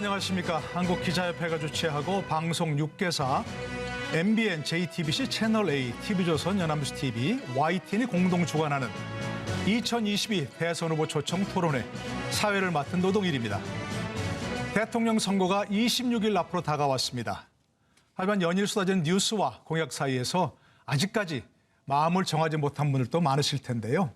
안녕하십니까. 한국기자협회가 주최하고 방송 6개사 MBN, JTBC, 채널A, TV조선, 연합뉴스 TV, YTN이 공동 주관하는 2022 대선 후보 초청 토론회 사회를 맡은 노동일입니다. 대통령 선거가 26일 앞으로 다가왔습니다. 하지만 연일 쏟아진 뉴스와 공약 사이에서 아직까지 마음을 정하지 못한 분들도 많으실 텐데요.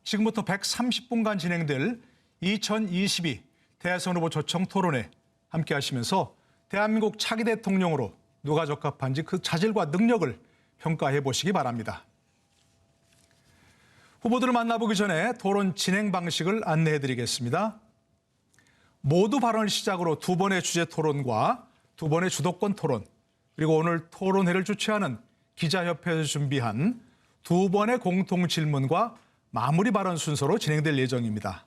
지금부터 130분간 진행될 2022 대선 후보 초청 토론회 함께 하시면서 대한민국 차기 대통령으로 누가 적합한지 그 자질과 능력을 평가해 보시기 바랍니다. 후보들을 만나보기 전에 토론 진행 방식을 안내해 드리겠습니다. 모두 발언을 시작으로 두 번의 주제 토론과 두 번의 주도권 토론, 그리고 오늘 토론회를 주최하는 기자협회에서 준비한 두 번의 공통 질문과 마무리 발언 순서로 진행될 예정입니다.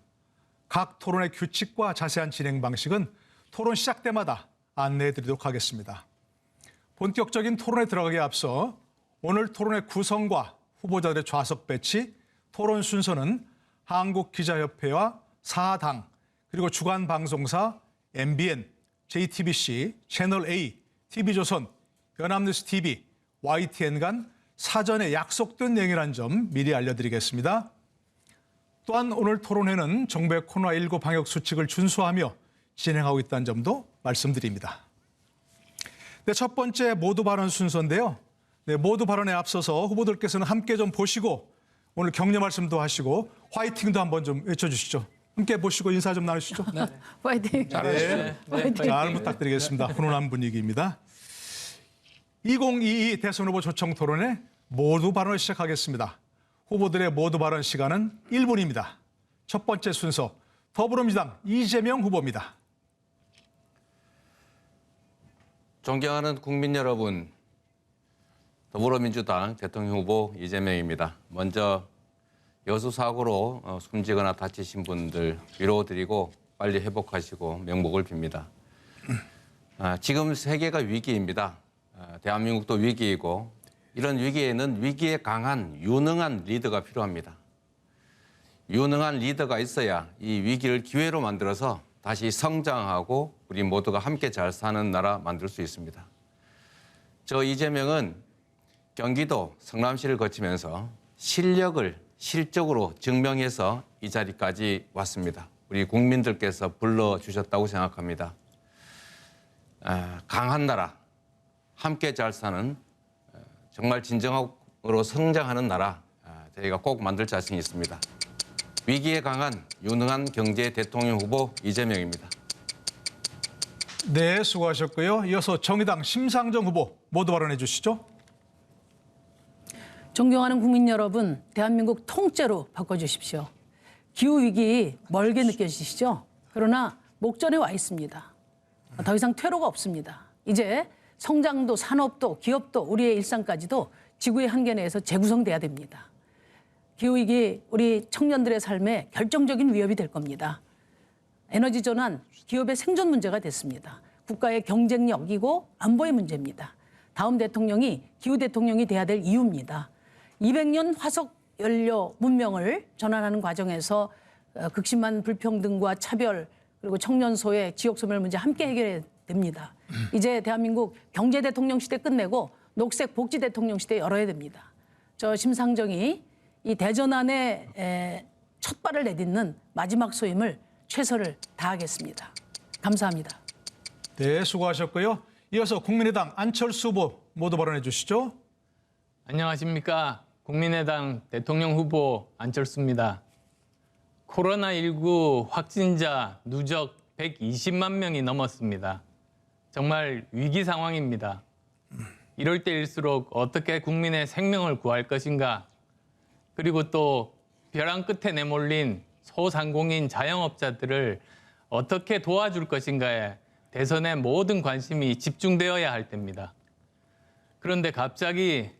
각 토론의 규칙과 자세한 진행 방식은 토론 시작 때마다 안내해 드리도록 하겠습니다. 본격적인 토론에 들어가기에 앞서 오늘 토론의 구성과 후보자들의 좌석 배치, 토론 순서는 한국기자협회와 4당, 그리고 주간 방송사 MBN, JTBC, 채널A, TV조선, 연합뉴스 TV, YTN 간 사전에 약속된 내용이라는 점 미리 알려드리겠습니다. 또한 오늘 토론회는 정부의 코로나19 방역 수칙을 준수하며 진행하고 있다는 점도 말씀드립니다. 네, 첫 번째 모두 발언 순서인데요. 네, 모두 발언에 앞서서 후보들께서는 함께 좀 보시고 오늘 격려 말씀도 하시고 화이팅도 한번 좀 외쳐주시죠. 함께 보시고 인사 좀 나누시죠. 네. 화이팅. 잘하시죠. 화이팅. 잘 부탁드리겠습니다. 훈훈한 분위기입니다. 2022 대선 후보 초청 토론회 모두 발언을 시작하겠습니다. 후보들의 모두 발언 시간은 1분입니다. 첫 번째 순서 더불어민주당 이재명 후보입니다. 존경하는 국민 여러분, 더불어민주당 대통령 후보 이재명입니다. 먼저 여수 사고로 숨지거나 다치신 분들 위로드리고 빨리 회복하시고 명복을 빕니다. 지금 세계가 위기입니다. 대한민국도 위기이고 이런 위기에는 위기에 강한 유능한 리더가 필요합니다. 유능한 리더가 있어야 이 위기를 기회로 만들어서 다시 성장하고 우리 모두가 함께 잘 사는 나라 만들 수 있습니다. 저 이재명은 경기도 성남시를 거치면서 실력을 실적으로 증명해서 이 자리까지 왔습니다. 우리 국민들께서 불러주셨다고 생각합니다. 강한 나라, 함께 잘 사는 정말 진정으로 성장하는 나라 저희가 꼭 만들 자신이 있습니다. 위기에 강한 유능한 경제 대통령 후보 이재명입니다. 네, 수고하셨고요. 이어서 정의당 심상정 후보 모두 발언해 주시죠. 존경하는 국민 여러분, 대한민국 통째로 바꿔주십시오. 기후위기 멀게 느껴지시죠? 그러나 목전에 와 있습니다. 더 이상 퇴로가 없습니다. 이제 성장도 산업도 기업도 우리의 일상까지도 지구의 한계 내에서 재구성돼야 됩니다. 기후위기 우리 청년들의 삶에 결정적인 위협이 될 겁니다. 에너지 전환, 기업의 생존 문제가 됐습니다. 국가의 경쟁력이고 안보의 문제입니다. 다음 대통령이 기후 대통령이 돼야 될 이유입니다. 200년 화석 연료 문명을 전환하는 과정에서 극심한 불평등과 차별 그리고 청년 소외, 지역 소멸 문제 함께 해결해야 됩니다. 이제 대한민국 경제 대통령 시대 끝내고 녹색 복지 대통령 시대 열어야 됩니다. 저 심상정이 이 대전환의 첫 발을 내딛는 마지막 소임을 최선을 다하겠습니다. 감사합니다. 네, 수고하셨고요. 이어서 국민의당 안철수 후보 모두 발언해 주시죠. 안녕하십니까. 국민의당 대통령 후보 안철수입니다. 코로나19 확진자 누적 120만 명이 넘었습니다. 정말 위기 상황입니다. 이럴 때일수록 어떻게 국민의 생명을 구할 것인가, 그리고 또 벼랑 끝에 내몰린 소상공인 자영업자들을 어떻게 도와줄 것인가에 대선의 모든 관심이 집중되어야 할 때입니다. 그런데 갑자기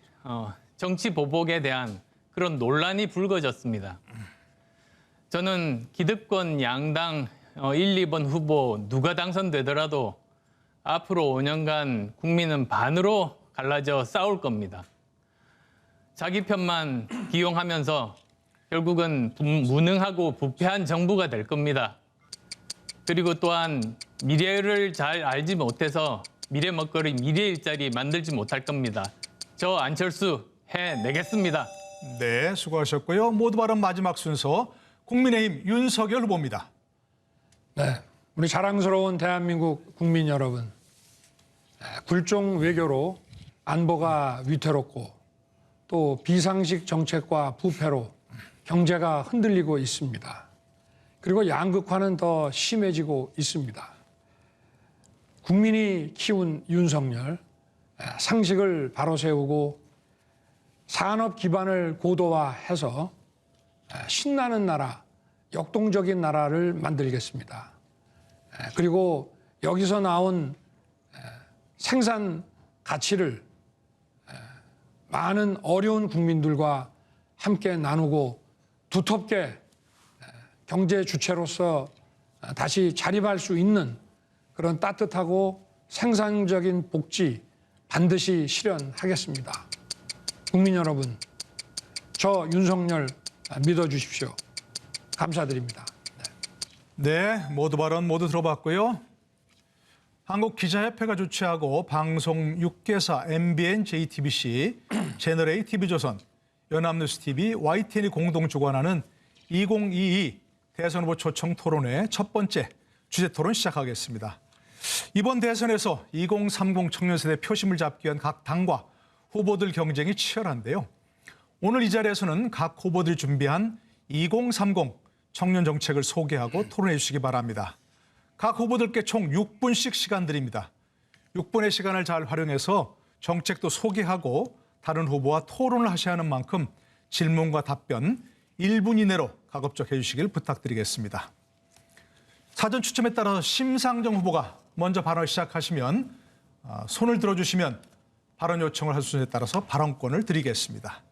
정치 보복에 대한 그런 논란이 불거졌습니다. 저는 기득권 양당 1, 2번 후보 누가 당선되더라도 앞으로 5년간 국민은 반으로 갈라져 싸울 겁니다. 자기 편만 기용하면서 결국은 무능하고 부패한 정부가 될 겁니다. 그리고 또한 미래를 잘 알지 못해서 미래 먹거리, 미래 일자리 만들지 못할 겁니다. 저 안철수 해내겠습니다. 네, 수고하셨고요. 모두 발언 마지막 순서 국민의힘 윤석열 후보입니다. 네, 우리 자랑스러운 대한민국 국민 여러분, 굴종 외교로 안보가 위태롭고 또 비상식 정책과 부패로 경제가 흔들리고 있습니다. 그리고 양극화는 더 심해지고 있습니다. 국민이 키운 윤석열, 상식을 바로 세우고 산업 기반을 고도화해서 신나는 나라, 역동적인 나라를 만들겠습니다. 그리고 여기서 나온 생산 가치를 많은 어려운 국민들과 함께 나누고 두텁게 경제 주체로서 다시 자립할 수 있는 그런 따뜻하고 생산적인 복지 반드시 실현하겠습니다. 국민 여러분, 저 윤석열 믿어주십시오. 감사드립니다. 네, 모두 발언 모두 들어봤고요. 한국기자협회가 주최하고 방송 6개사 MBN, JTBC, 채널A, TV조선, 연합뉴스TV, YTN이 공동 주관하는 2022 대선 후보 초청 토론회 첫 번째 주제 토론 시작하겠습니다. 이번 대선에서 2030 청년 세대 표심을 잡기 위한 각 당과 후보들 경쟁이 치열한데요. 오늘 이 자리에서는 각 후보들이 준비한 2030 청년 정책을 소개하고 토론해 주시기 바랍니다. 각 후보들께 총 6분씩 시간 드립니다. 6분의 시간을 잘 활용해서 정책도 소개하고 다른 후보와 토론을 하셔야 하는 만큼 질문과 답변 1분 이내로 가급적 해주시길 부탁드리겠습니다. 사전 추첨에 따라서 심상정 후보가 먼저 발언을 시작하시면 손을 들어주시면 발언 요청을 할 순서에 따라서 발언권을 드리겠습니다.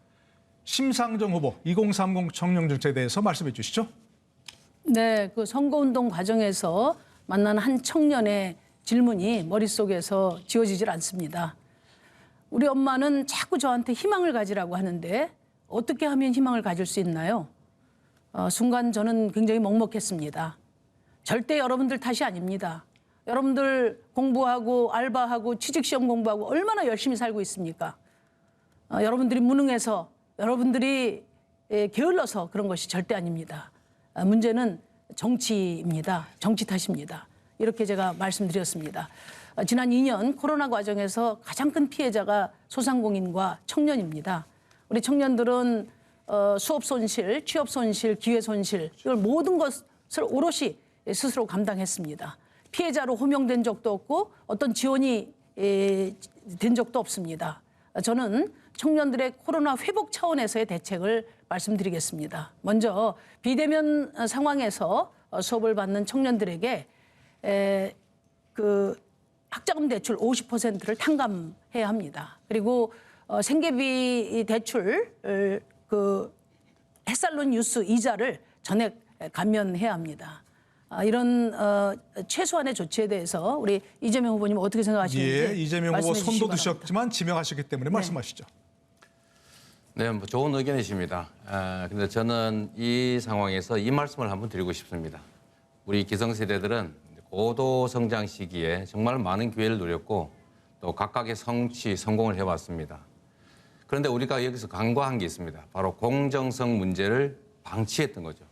심상정 후보 2030 청년 정책에 대해서 말씀해 주시죠. 네, 그 선거운동 과정에서 만난 한 청년의 질문이 머릿속에서 지워지질 않습니다. 우리 엄마는 자꾸 저한테 희망을 가지라고 하는데 어떻게 하면 희망을 가질 수 있나요? 순간 저는 굉장히 먹먹했습니다. 절대 여러분들 탓이 아닙니다. 여러분들 공부하고 알바하고 취직시험 공부하고 얼마나 열심히 살고 있습니까? 여러분들이 무능해서 여러분들이 게을러서 그런 것이 절대 아닙니다. 문제는 정치입니다. 정치 탓입니다. 이렇게 제가 말씀드렸습니다. 지난 2년 코로나 과정에서 가장 큰 피해자가 소상공인과 청년입니다. 우리 청년들은 수업 손실, 취업 손실, 기회 손실 이걸 모든 것을 오롯이 스스로 감당했습니다. 피해자로 호명된 적도 없고 어떤 지원이 된 적도 없습니다. 저는 청년들의 코로나 회복 차원에서의 대책을 말씀드리겠습니다. 먼저 비대면 상황에서 수업을 받는 청년들에게 그 학자금 대출 50%를 탕감해야 합니다. 그리고 생계비 대출 그 햇살론 뉴스 이자를 전액 감면해야 합니다. 이런 최소한의 조치에 대해서 우리 이재명 후보님 어떻게 생각하시는지 예, 이재명 후보 말씀해 주시기 손도 바랍니다. 드셨지만 지명하셨기 때문에 말씀하시죠. 네, 뭐 좋은 의견이십니다. 근데 저는 이 상황에서 이 말씀을 한번 드리고 싶습니다. 우리 기성세대들은 고도 성장 시기에 정말 많은 기회를 누렸고 또 각각의 성공을 해왔습니다. 그런데 우리가 여기서 간과한 게 있습니다. 바로 공정성 문제를 방치했던 거죠.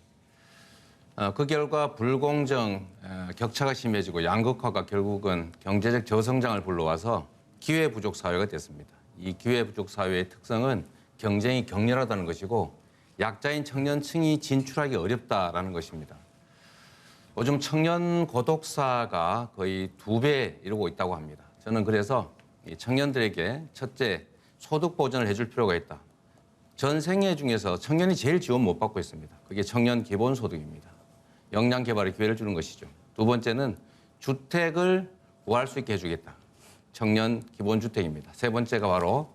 그 결과 불공정, 격차가 심해지고 양극화가 결국은 경제적 저성장을 불러와서 기회 부족 사회가 됐습니다. 이 기회 부족 사회의 특성은 경쟁이 격렬하다는 것이고 약자인 청년층이 진출하기 어렵다라는 것입니다. 요즘 청년 고독사가 거의 2배 이루고 있다고 합니다. 저는 그래서 이 청년들에게 첫째, 소득 보전을 해줄 필요가 있다. 전 생애 중에서 청년이 제일 지원 못 받고 있습니다. 그게 청년 기본소득입니다. 역량 개발의 기회를 주는 것이죠. 두 번째는 주택을 구할 수 있게 해주겠다. 청년 기본주택입니다. 세 번째가 바로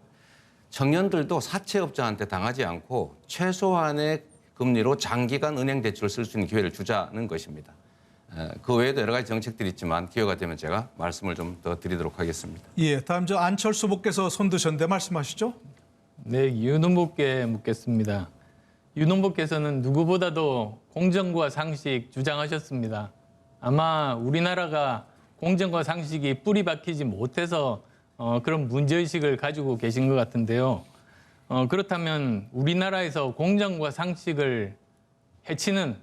청년들도 사채업자한테 당하지 않고 최소한의 금리로 장기간 은행 대출을 쓸 수 있는 기회를 주자는 것입니다. 그 외에도 여러 가지 정책들이 있지만 기회가 되면 제가 말씀을 좀 더 드리도록 하겠습니다. 예, 다음 저 안철수 후보께서 손 드셨는데 말씀하시죠. 네, 윤 후보께 묻겠습니다. 윤 후보께서는 누구보다도 공정과 상식 주장하셨습니다. 아마 우리나라가 공정과 상식이 뿌리 박히지 못해서 그런 문제의식을 가지고 계신 것 같은데요. 그렇다면 우리나라에서 공정과 상식을 해치는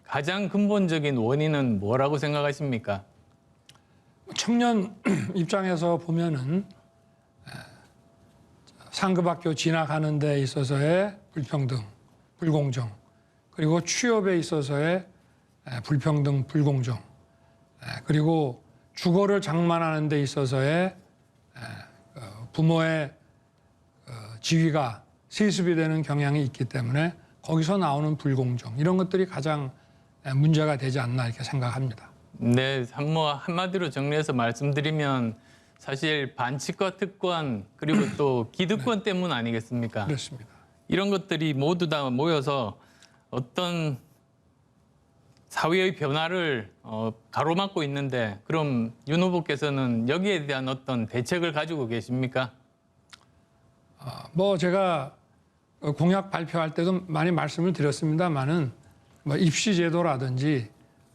가장 근본적인 원인은 뭐라고 생각하십니까? 청년 입장에서 보면은 상급학교 진학하는 데 있어서의 불평등, 불공정, 그리고 취업에 있어서의 불평등, 불공정, 그리고 주거를 장만하는 데 있어서의 부모의 지위가 세습이 되는 경향이 있기 때문에 거기서 나오는 불공정, 이런 것들이 가장 문제가 되지 않나 이렇게 생각합니다. 네, 한마디로 정리해서 말씀드리면 사실 반칙과 특권 그리고 또 기득권 때문 아니겠습니까? 그렇습니다. 이런 것들이 모두 다 모여서 어떤 사회의 변화를 가로막고 있는데 그럼 윤 후보께서는 여기에 대한 어떤 대책을 가지고 계십니까? 뭐 제가 공약 발표할 때도 많이 말씀을 드렸습니다만은 뭐 입시 제도라든지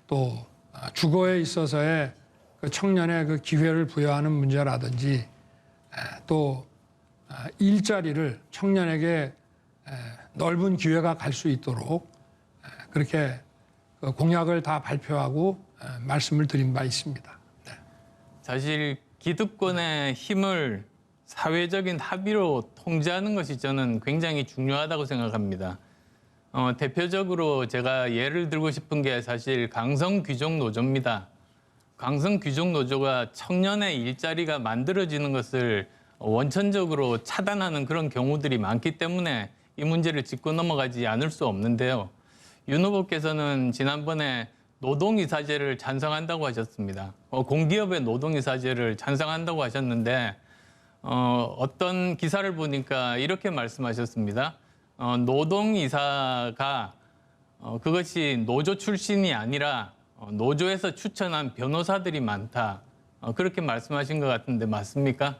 또 주거에 있어서의 그 청년의 그 기회를 부여하는 문제라든지 또 일자리를 청년에게 넓은 기회가 갈 수 있도록 그렇게 공약을 다 발표하고 말씀을 드린 바 있습니다. 네. 사실 기득권의 힘을 사회적인 합의로 통제하는 것이 저는 굉장히 중요하다고 생각합니다. 대표적으로 제가 예를 들고 싶은 게 사실 강성귀족노조입니다. 강성귀족노조가 청년의 일자리가 만들어지는 것을 원천적으로 차단하는 그런 경우들이 많기 때문에 이 문제를 짚고 넘어가지 않을 수 없는데요. 윤 후보께서는 지난번에 노동이사제를 찬성한다고 하셨습니다. 공기업의 노동이사제를 찬성한다고 하셨는데 어떤 기사를 보니까 이렇게 말씀하셨습니다. 노동이사가 그것이 노조 출신이 아니라 노조에서 추천한 변호사들이 많다. 그렇게 말씀하신 것 같은데 맞습니까?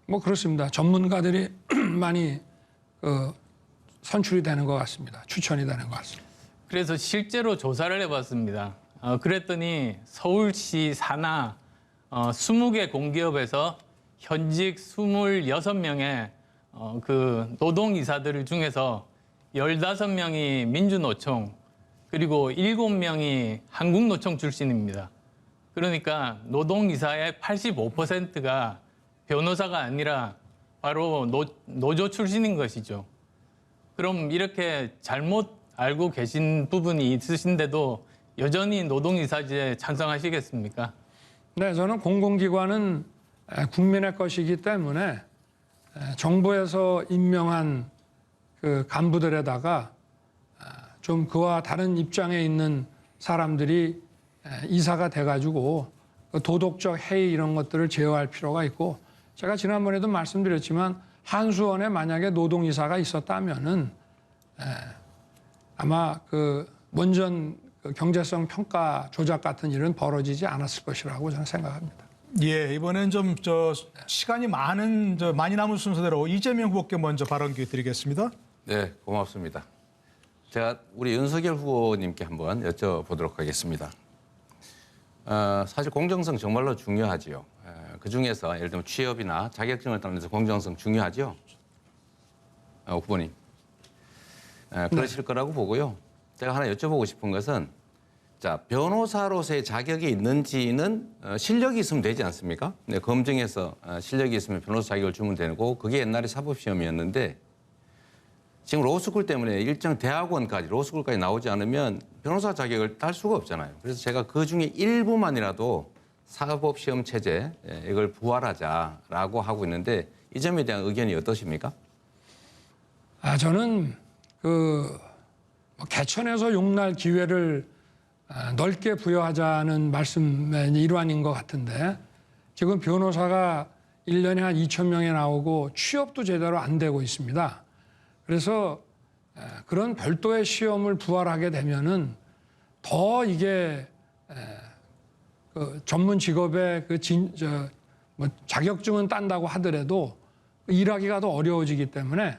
뭐 그렇습니다. 전문가들이 많이 선출이 되는 것 같습니다. 추천이 되는 것 같습니다. 그래서 실제로 조사를 해봤습니다. 그랬더니 서울시 산하 20개 공기업에서 현직 26명의 그 노동이사들 중에서 15명이 민주노총 그리고 7명이 한국노총 출신입니다. 그러니까 노동이사의 85%가 변호사가 아니라 바로 노조 출신인 것이죠. 그럼 이렇게 잘못 알고 계신 부분이 있으신데도 여전히 노동이사제에 찬성하시겠습니까? 네, 저는 공공기관은 국민의 것이기 때문에 정부에서 임명한 그 간부들에다가 좀 그와 다른 입장에 있는 사람들이 이사가 돼가지고 도덕적 해이 이런 것들을 제어할 필요가 있고, 제가 지난번에도 말씀드렸지만 한수원에 만약에 노동이사가 있었다면은 아마 그 원전 경제성 평가 조작 같은 일은 벌어지지 않았을 것이라고 저는 생각합니다. 예, 이번엔 좀 시간이 많이 남은 순서대로 이재명 후보께 먼저 발언 기회 드리겠습니다. 네, 고맙습니다. 제가 우리 윤석열 후보님께 한번 여쭤보도록 하겠습니다. 사실 공정성 정말로 중요하지요. 그중에서 예를 들면 취업이나 자격증을 따는 데서 공정성 중요하죠. 후보님. 그러실 거라고 보고요. 제가 하나 여쭤보고 싶은 것은 자, 변호사로서의 자격이 있는지는 실력이 있으면 되지 않습니까? 네, 검증해서 실력이 있으면 변호사 자격을 주면 되고 그게 옛날에 사법시험이었는데 지금 로스쿨 때문에 일정 대학원까지 로스쿨까지 나오지 않으면 변호사 자격을 딸 수가 없잖아요. 그래서 제가 그중에 일부만이라도 사법시험 체제 이걸 부활하자라고 하고 있는데 이 점에 대한 의견이 어떠십니까? 저는 개천에서 용날 기회를 넓게 부여하자는 말씀의 일환인 것 같은데 지금 변호사가 1년에 한 2,000명이 나오고 취업도 제대로 안 되고 있습니다. 그래서 그런 별도의 시험을 부활하게 되면은 더 이게 그 전문 직업의 자격증은 딴다고 하더라도 일하기가 더 어려워지기 때문에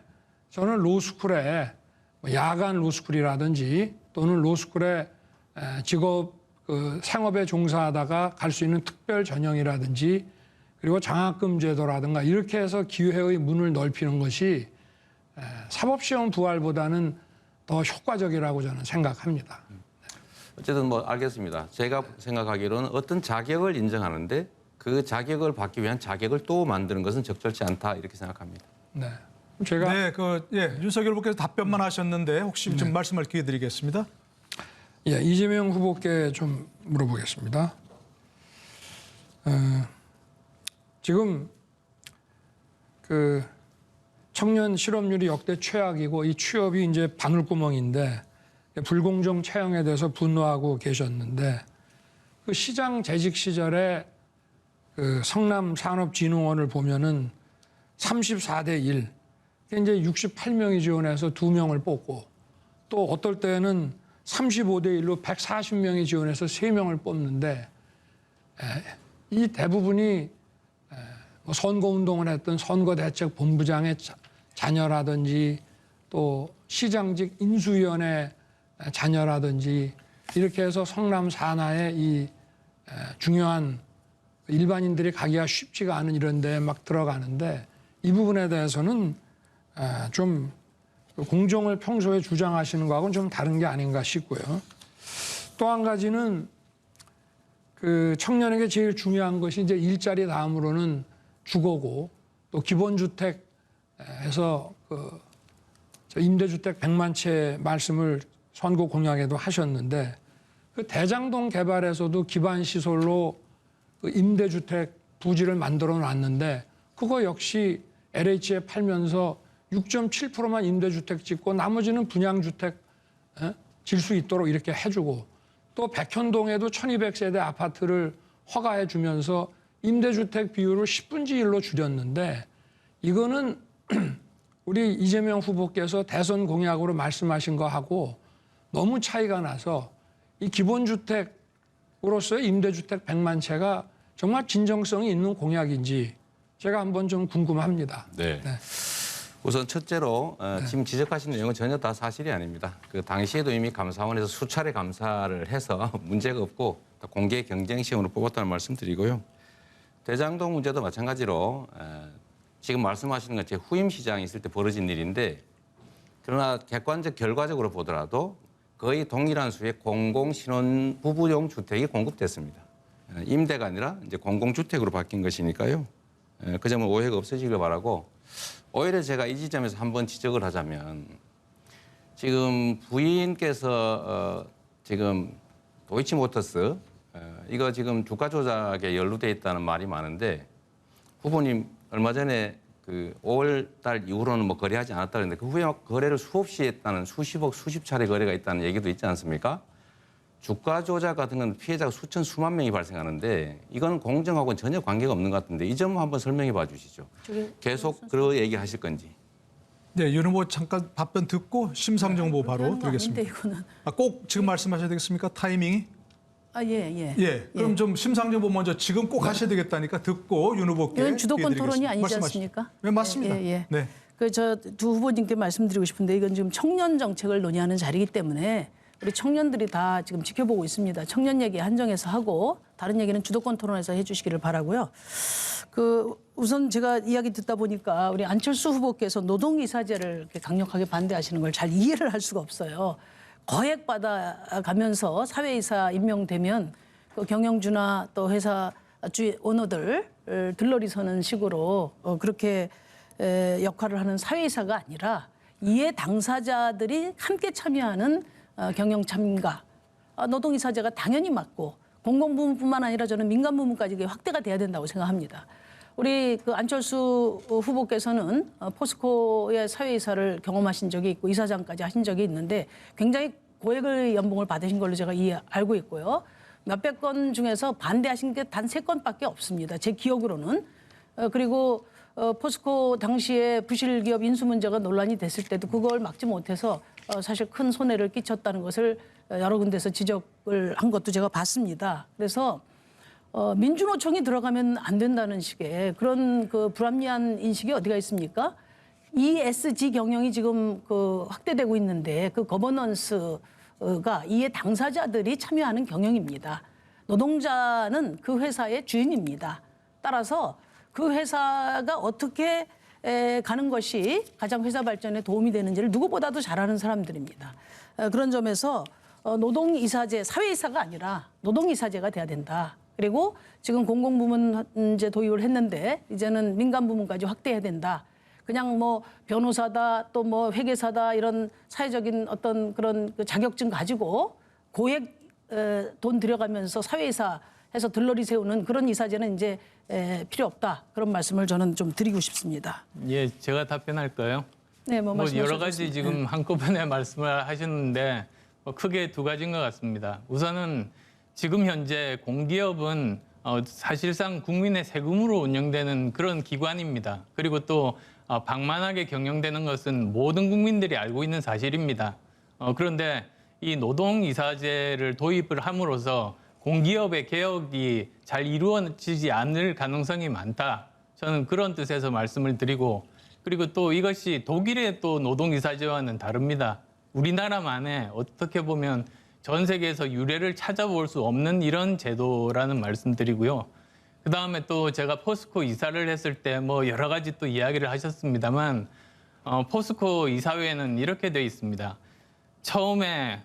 저는 로스쿨에 야간 로스쿨이라든지 또는 로스쿨의 직업 그 생업에 종사하다가 갈 수 있는 특별 전형이라든지 그리고 장학금 제도라든가 이렇게 해서 기회의 문을 넓히는 것이 사법시험 부활보다는 더 효과적이라고 저는 생각합니다. 어쨌든 뭐 알겠습니다. 제가 생각하기로는 어떤 자격을 인정하는데 그 자격을 받기 위한 자격을 또 만드는 것은 적절치 않다 이렇게 생각합니다. 네. 제가 네, 윤석열 후보께서 답변만 하셨는데 혹시 좀 말씀할 기회 드리겠습니다. 예, 이재명 후보께 좀 물어보겠습니다. 지금 그 청년 실업률이 역대 최악이고 이 취업이 이제 바늘구멍인데 불공정 채용에 대해서 분노하고 계셨는데 그 시장 재직 시절에 그 성남산업진흥원을 보면은 34대 1, 이제 68명이 지원해서 2명을 뽑고 또 어떨 때는 35대 1로 140명이 지원해서 3명을 뽑는데 이 대부분이 뭐 선거운동을 했던 선거대책본부장의 자녀라든지 또 시장직 인수위원회 자녀라든지 이렇게 해서 성남 산하의 이 중요한 일반인들이 가기가 쉽지가 않은 이런 데에 막 들어가는데 이 부분에 대해서는 좀 공정을 평소에 주장하시는 거하고는 좀 다른 게 아닌가 싶고요. 또 한 가지는 그 청년에게 제일 중요한 것이 이제 일자리 다음으로는 주거고 또 기본주택에서 그 임대주택 100만 채 말씀을 선거 공약에도 하셨는데 그 대장동 개발에서도 기반 시설로 그 임대주택 부지를 만들어 놨는데 그거 역시 LH에 팔면서 6.7%만 임대주택 짓고 나머지는 분양주택 질 수 있도록 이렇게 해주고 또 백현동에도 1200세대 아파트를 허가해 주면서 임대주택 비율을 10분의 1로 줄였는데 이거는 우리 이재명 후보께서 대선 공약으로 말씀하신 거하고 너무 차이가 나서 이 기본주택으로서의 임대주택 100만 채가 정말 진정성이 있는 공약인지 제가 한번 좀 궁금합니다. 네. 우선 첫째로 지금 지적하신 내용은 전혀 다 사실이 아닙니다. 그 당시에도 이미 감사원에서 수차례 감사를 해서 문제가 없고 공개 경쟁 시험으로 뽑았다는 말씀드리고요. 대장동 문제도 마찬가지로 지금 말씀하시는 건 제 후임 시장이 있을 때 벌어진 일인데 그러나 객관적 결과적으로 보더라도 거의 동일한 수의 공공신혼 부부용 주택이 공급됐습니다. 임대가 아니라 이제 공공주택으로 바뀐 것이니까요. 그 점은 오해가 없어지길 바라고 오히려 제가 이 지점에서 한번 지적을 하자면 지금 부인께서 지금 도이치모터스 이거 지금 주가 조작에 연루돼 있다는 말이 많은데 후보님 얼마 전에 그 5월 달 이후로는 뭐 거래하지 않았다는데 그 후에 거래를 수없이 했다는 수십억 수십 차례 거래가 있다는 얘기도 있지 않습니까? 주가 조작 같은 건 피해자가 수천 수만 명이 발생하는데 이건 공정하고는 전혀 관계가 없는 것 같은데 이 점 한번 설명해 봐 주시죠. 계속 그 얘기 하실 건지. 네, 윤 후보 잠깐 답변 듣고 심상 정보 바로 드리겠습니다. 이거는. 꼭 지금 말씀하셔야 되겠습니까? 타이밍이? 예. 그럼 좀 심상 정보 먼저 지금 꼭 하셔야 되겠다니까 듣고 윤 후보께 이건 주도권 기회 토론이 드리겠습니다. 아니지 말씀하시죠. 않습니까? 네, 맞습니다. 예. 네. 그 저 두 후보님께 말씀드리고 싶은데 이건 지금 청년 정책을 논의하는 자리이기 때문에 우리 청년들이 다 지금 지켜보고 있습니다. 청년 얘기 한정해서 하고 다른 얘기는 주도권 토론에서 해주시기를 바라고요. 그 우선 제가 이야기 듣다 보니까 우리 안철수 후보께서 노동이사제를 이렇게 강력하게 반대하시는 걸 잘 이해를 할 수가 없어요. 거액 받아가면서 사회이사 임명되면 그 경영주나 또 회사 주 오너들 들러리 서는 식으로 그렇게 역할을 하는 사회이사가 아니라 이해 당사자들이 함께 참여하는 경영 참가, 노동이사제가 당연히 맞고 공공부문뿐만 아니라 저는 민간부문까지 이게 확대가 돼야 된다고 생각합니다. 우리 그 안철수 후보께서는 포스코의 사회이사를 경험하신 적이 있고 이사장까지 하신 적이 있는데 굉장히 고액의 연봉을 받으신 걸로 제가 알고 있고요. 몇백 건 중에서 반대하신 게 단 3건밖에 없습니다. 제 기억으로는. 그리고 포스코 당시에 부실기업 인수 문제가 논란이 됐을 때도 그걸 막지 못해서 사실 큰 손해를 끼쳤다는 것을 여러 군데서 지적을 한 것도 제가 봤습니다. 그래서 민주노총이 들어가면 안 된다는 식의 그런 그 불합리한 인식이 어디가 있습니까? ESG 경영이 지금 그 확대되고 있는데 그 거버넌스 이해 당사자들이 참여하는 경영입니다. 노동자는 그 회사의 주인입니다. 따라서 그 회사가 어떻게 가는 것이 가장 회사 발전에 도움이 되는지를 누구보다도 잘 아는 사람들입니다. 그런 점에서 노동이사제, 사회이사가 아니라 노동이사제가 돼야 된다. 그리고 지금 공공부문제 도입을 했는데 이제는 민간부문까지 확대해야 된다. 그냥 뭐 변호사다 또 뭐 회계사다 이런 사회적인 어떤 그런 그 자격증 가지고 고액 돈 들여가면서 사회이사 해서 들러리 세우는 그런 이사제는 이제 필요 없다. 그런 말씀을 저는 좀 드리고 싶습니다. 예, 제가 답변할까요? 네, 뭐 여러 가지 말씀하셨습니다. 지금 한꺼번에 말씀을 하셨는데 크게 두 가지인 것 같습니다. 우선은 지금 현재 공기업은 사실상 국민의 세금으로 운영되는 그런 기관입니다. 그리고 또 방만하게 경영되는 것은 모든 국민들이 알고 있는 사실입니다. 그런데 이 노동이사제를 도입을 함으로써 공기업의 개혁이 잘 이루어지지 않을 가능성이 많다. 저는 그런 뜻에서 말씀을 드리고, 그리고 또 이것이 독일의 또 노동이사제와는 다릅니다. 우리나라만의 어떻게 보면 전 세계에서 유례를 찾아볼 수 없는 이런 제도라는 말씀드리고요. 그다음에 또 제가 포스코 이사를 했을 때 뭐 여러 가지 또 이야기를 하셨습니다만 포스코 이사회에는 이렇게 돼 있습니다. 처음에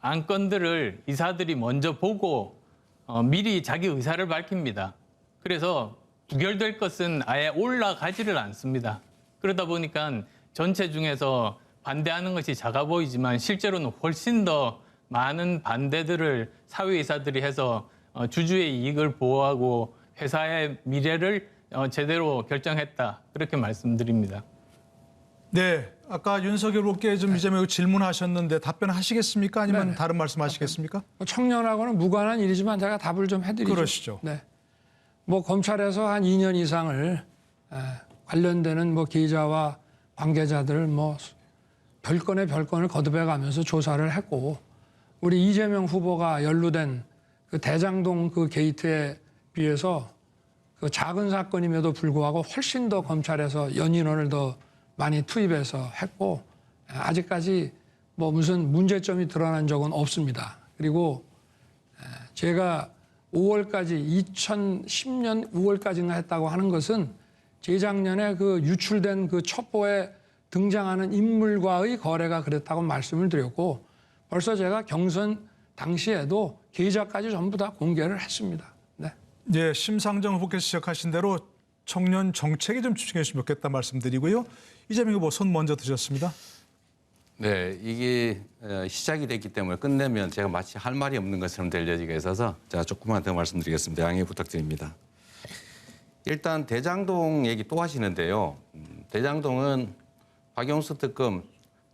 안건들을 이사들이 먼저 보고 미리 자기 의사를 밝힙니다. 그래서 부결될 것은 아예 올라가지를 않습니다. 그러다 보니까 전체 중에서 반대하는 것이 작아 보이지만 실제로는 훨씬 더 많은 반대들을 사회이사들이 해서 주주의 이익을 보호하고 회사의 미래를 제대로 결정했다. 그렇게 말씀드립니다. 네, 아까 윤석열 후보께 좀 이재명 질문하셨는데 답변하시겠습니까? 아니면 다른 말씀하시겠습니까? 청년하고는 무관한 일이지만 제가 답을 좀 해드리죠. 그러시죠. 네. 뭐 검찰에서 한 2년 이상을 관련되는 뭐 기자와 관계자들을 뭐 별건의 별건을 거듭해 가면서 조사를 했고, 우리 이재명 후보가 연루된 그 대장동 그 게이트에 비해서 그 작은 사건임에도 불구하고 훨씬 더 검찰에서 연인원을 더 많이 투입해서 했고, 아직까지 뭐 무슨 문제점이 드러난 적은 없습니다. 그리고 제가 5월까지 2010년 5월까지나 했다고 하는 것은 재작년에 그 유출된 그 첩보에 등장하는 인물과의 거래가 그랬다고 말씀을 드렸고, 벌써 제가 경선 당시에도 계좌까지 전부 다 공개를 했습니다. 네. 예, 심상정 후보께서 지적하신 대로 청년 정책에 좀 집중해 주시면 좋겠다 말씀드리고요. 이재명 후보 손 먼저 드셨습니다. 네, 이게 시작이 됐기 때문에 끝내면 제가 마치 할 말이 없는 것처럼 들려지게 있어서 제가 조금만 더 말씀드리겠습니다. 양해 부탁드립니다. 일단 대장동 얘기 또 하시는데요. 대장동은 박영수 특검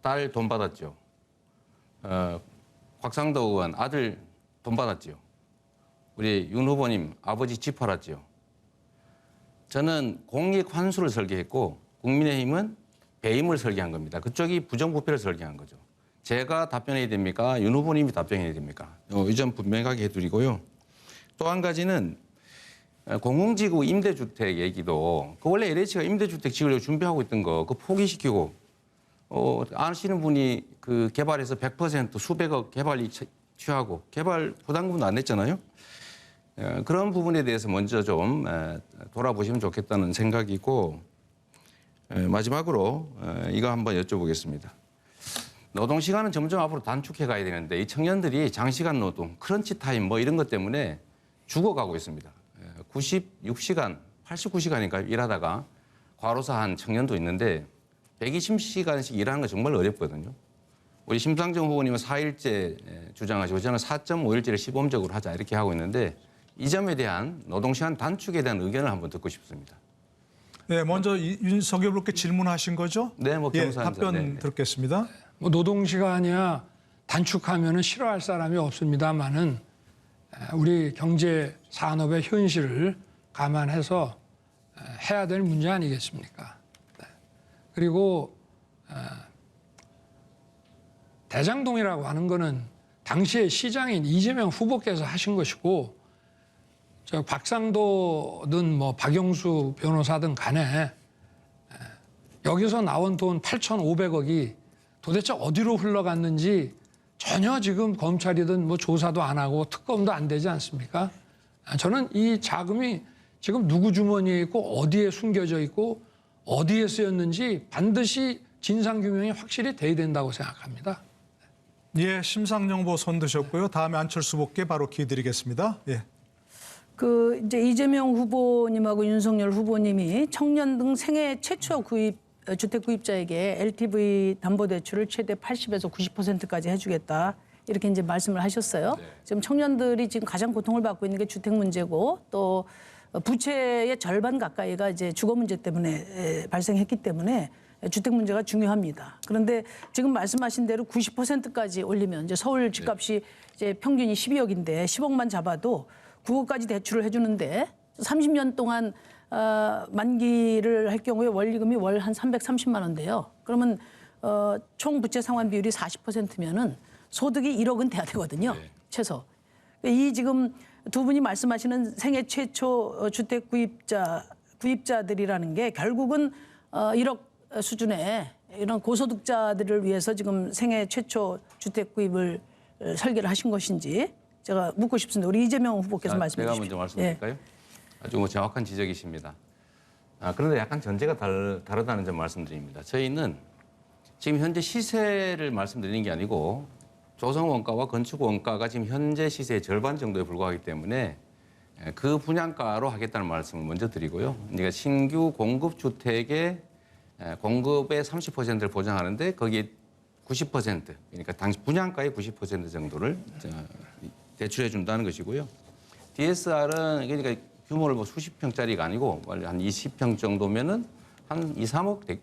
딸 돈 받았죠. 곽상도 의원 아들 돈 받았죠. 우리 윤 후보님 아버지 집 팔았죠. 저는 공익 환수를 설계했고 국민의힘은 배임을 설계한 겁니다. 그쪽이 부정부패를 설계한 거죠. 제가 답변해야 됩니까? 윤 후보님이 답변해야 됩니까? 이 점 분명하게 해드리고요. 또 한 가지는 공공지구 임대주택 얘기도 그 원래 LH가 임대주택 지으려고 준비하고 있던 거 그 포기시키고 아시는 분이 그 개발해서 100% 수백억 개발이 취하고 개발 부담금도 안 냈잖아요. 그런 부분에 대해서 먼저 좀 돌아보시면 좋겠다는 생각이고, 마지막으로 이거 한번 여쭤보겠습니다. 노동 시간은 점점 앞으로 단축해 가야 되는데 이 청년들이 장시간 노동, 크런치 타임 뭐 이런 것 때문에 죽어가고 있습니다. 96시간, 89시간인가 일하다가 과로사한 청년도 있는데 120시간씩 일하는 거 정말 어렵거든요. 우리 심상정 후보님은 4일제 주장하시고 저는 4.5일제를 시범적으로 하자 이렇게 하고 있는데 이 점에 대한 노동시간 단축에 대한 의견을 한번 듣고 싶습니다. 네, 먼저 윤석열 후보께 질문하신 거죠? 네, 뭐 예, 경사하면서. 답변 네. 듣겠습니다. 뭐 노동시간이야 단축하면은 싫어할 사람이 없습니다만은 우리 경제 산업의 현실을 감안해서 해야 될 문제 아니겠습니까? 그리고 대장동이라고 하는 거는 당시에 시장인 이재명 후보께서 하신 것이고, 저 박상도든 뭐 박영수 변호사든 간에 여기서 나온 돈 8,500억이 도대체 어디로 흘러갔는지 전혀 지금 검찰이든 뭐 조사도 안 하고 특검도 안 되지 않습니까? 저는 이 자금이 지금 누구 주머니에 있고 어디에 숨겨져 있고 어디에 쓰였는지 반드시 진상규명이 확실히 돼야 된다고 생각합니다. 예, 심상정 후보 손 드셨고요. 다음에 안철수 후보께 바로 기회 드리겠습니다. 예. 그 이제 이재명 후보님하고 윤석열 후보님이 청년 등 생애 최초 주택 구입자에게 LTV 담보대출을 최대 80에서 90%까지 해주겠다. 이렇게 이제 말씀을 하셨어요. 네. 지금 청년들이 지금 가장 고통을 받고 있는 게 주택 문제고 또 부채의 절반 가까이가 이제 주거 문제 때문에 발생했기 때문에 주택 문제가 중요합니다. 그런데 지금 말씀하신 대로 90%까지 올리면 이제 서울 집값이 이제 평균이 12억인데 10억만 잡아도 9억까지 대출을 해주는데 30년 동안 만기를 할 경우에 원리금이 월 한 330만 원인데요. 그러면 총 부채 상환 비율이 40%면은 소득이 1억은 돼야 되거든요. 네. 최소. 이 지금 두 분이 말씀하시는 생애 최초 주택 구입자들이라는 게 결국은 1억 수준의 이런 고소득자들을 위해서 지금 생애 최초 주택 구입을 설계를 하신 것인지 제가 묻고 싶습니다. 우리 이재명 후보께서 말씀해 제가 주십시오. 먼저 말씀드릴까요? 아주 뭐 정확한 지적이십니다. 그런데 약간 전제가 다르다는 점 말씀드립니다. 저희는 지금 현재 시세를 말씀드리는 게 아니고 조성 원가와 건축 원가가 지금 현재 시세의 절반 정도에 불과하기 때문에 그 분양가로 하겠다는 말씀을 먼저 드리고요. 그러니까 신규 공급 주택의 공급의 30%를 보장하는데 거기에 90% 그러니까 당시 분양가의 90% 정도를 대출해 준다는 것이고요. DSR은 그러니까 규모를 뭐 수십 평짜리가 아니고 한 20평 정도면은 한 3억대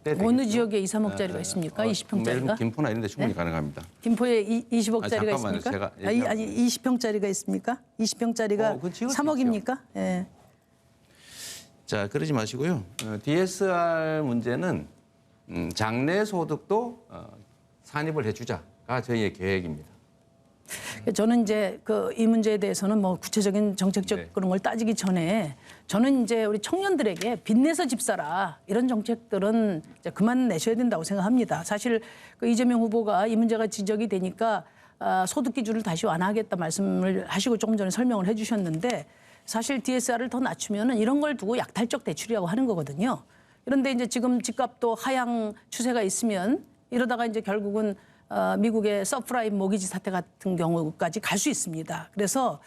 되겠죠. 어느 지역에 2, 3억짜리가 있습니까? 20평짜리가? 김포나 이런 데 충분히 가능합니다. 김포에 20억짜리가 잠깐만요. 있습니까? 제가 아니 20평짜리가 있습니까? 20평짜리가 그건 지을 수 3억입니까? 예. 자, 그러지 마시고요. DSR 문제는 장래 소득도 산입을 해주자가 저희의 계획입니다. 저는 이제 이 문제에 대해서는 뭐 구체적인 정책적 네. 그런 걸 따지기 전에 저는 이제 우리 청년들에게 빚내서 집 사라 이런 정책들은 이제 그만 내셔야 된다고 생각합니다. 사실 그 이재명 후보가 이 문제가 지적이 되니까 소득 기준을 다시 완화하겠다 말씀을 하시고 조금 전에 설명을 해주셨는데 사실 DSR을 더 낮추면은 이런 걸 두고 약탈적 대출이라고 하는 거거든요. 그런데 이제 지금 집값도 하향 추세가 있으면 이러다가 이제 결국은 미국의 서프라임 모기지 사태 같은 경우까지 갈 수 있습니다. 그래서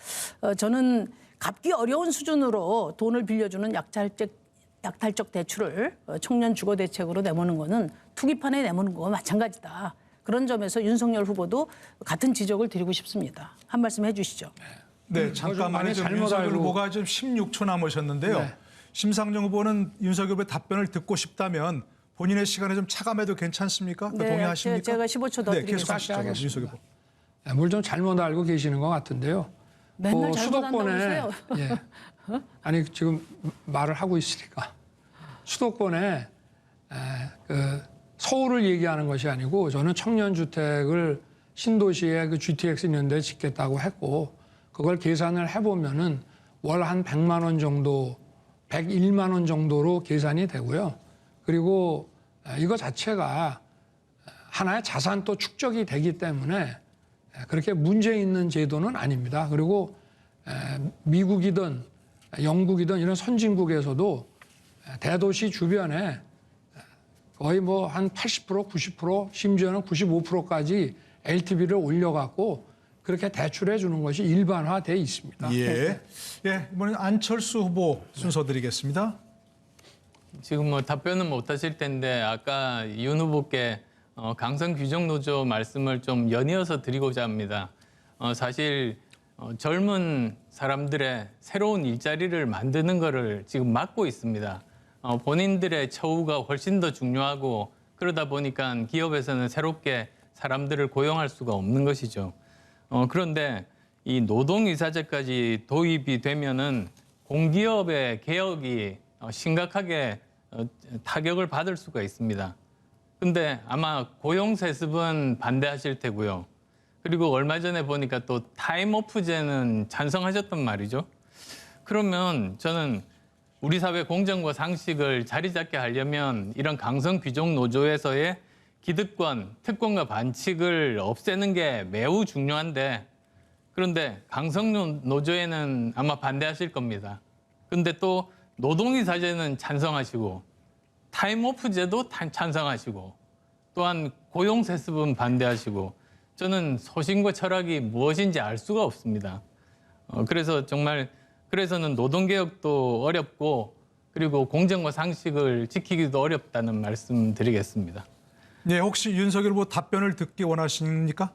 저는 갚기 어려운 수준으로 돈을 빌려주는 약탈적 대출을 청년 주거 대책으로 내모는 거는 투기판에 내모는 거와 마찬가지다. 그런 점에서 윤석열 후보도 같은 지적을 드리고 싶습니다. 한 말씀 해주시죠. 네, 잠깐만요. 많이 지금 잘못 윤석열 알고- 후보가 지금 16초 남으셨는데요. 네. 심상정 후보는 윤석열 후보의 답변을 듣고 싶다면 본인의 시간에 좀 차감해도 괜찮습니까? 네, 동의하십니까? 제가 15초 더 네, 드리겠습니다. 계속 하시죠. 하겠습니다. 윤석열 후보. 뭘 좀 잘못 알고 계시는 것 같은데요. 맨날 잘못한다고 그러세요. 예. 아니 지금 말을 하고 있으니까 수도권에 서울을 얘기하는 것이 아니고 저는 청년 주택을 신도시에 그 GTX 있는 데 짓겠다고 했고 그걸 계산을 해보면은 월 한 100만 원 정도, 101만 원 정도로 계산이 되고요. 그리고 이거 자체가 하나의 자산 또 축적이 되기 때문에 그렇게 문제 있는 제도는 아닙니다. 그리고 미국이든 영국이든 이런 선진국에서도 대도시 주변에 거의 뭐 한 80%, 90% 심지어는 95%까지 LTV를 올려갖고 그렇게 대출해 주는 것이 일반화돼 있습니다. 예. 예, 이번엔 안철수 후보 순서 드리겠습니다. 지금 뭐 답변은 못 하실 텐데 아까 윤 후보께 강성 규정 노조 말씀을 좀 연이어서 드리고자 합니다. 사실 젊은 사람들의 새로운 일자리를 만드는 것을 지금 막고 있습니다. 본인들의 처우가 훨씬 더 중요하고 그러다 보니까 기업에서는 새롭게 사람들을 고용할 수가 없는 것이죠. 그런데 이 노동이사제까지 도입이 되면은 공기업의 개혁이 심각하게 타격을 받을 수가 있습니다. 근데 아마 고용세습은 반대하실 테고요. 그리고 얼마 전에 보니까 또 타임오프제는 찬성하셨단 말이죠. 그러면 저는 우리 사회 공정과 상식을 자리 잡게 하려면 이런 강성 규정 노조에서의 기득권, 특권과 반칙을 없애는 게 매우 중요한데 그런데 강성윤 노조에는 아마 반대하실 겁니다. 그런데 또 노동이사제는 찬성하시고 타임오프제도 찬성하시고 또한 고용세습은 반대하시고 저는 소신과 철학이 무엇인지 알 수가 없습니다. 그래서 정말 그래서는 노동개혁도 어렵고 그리고 공정과 상식을 지키기도 어렵다는 말씀 드리겠습니다. 네, 혹시 윤석열 후보 답변을 듣기 원하십니까?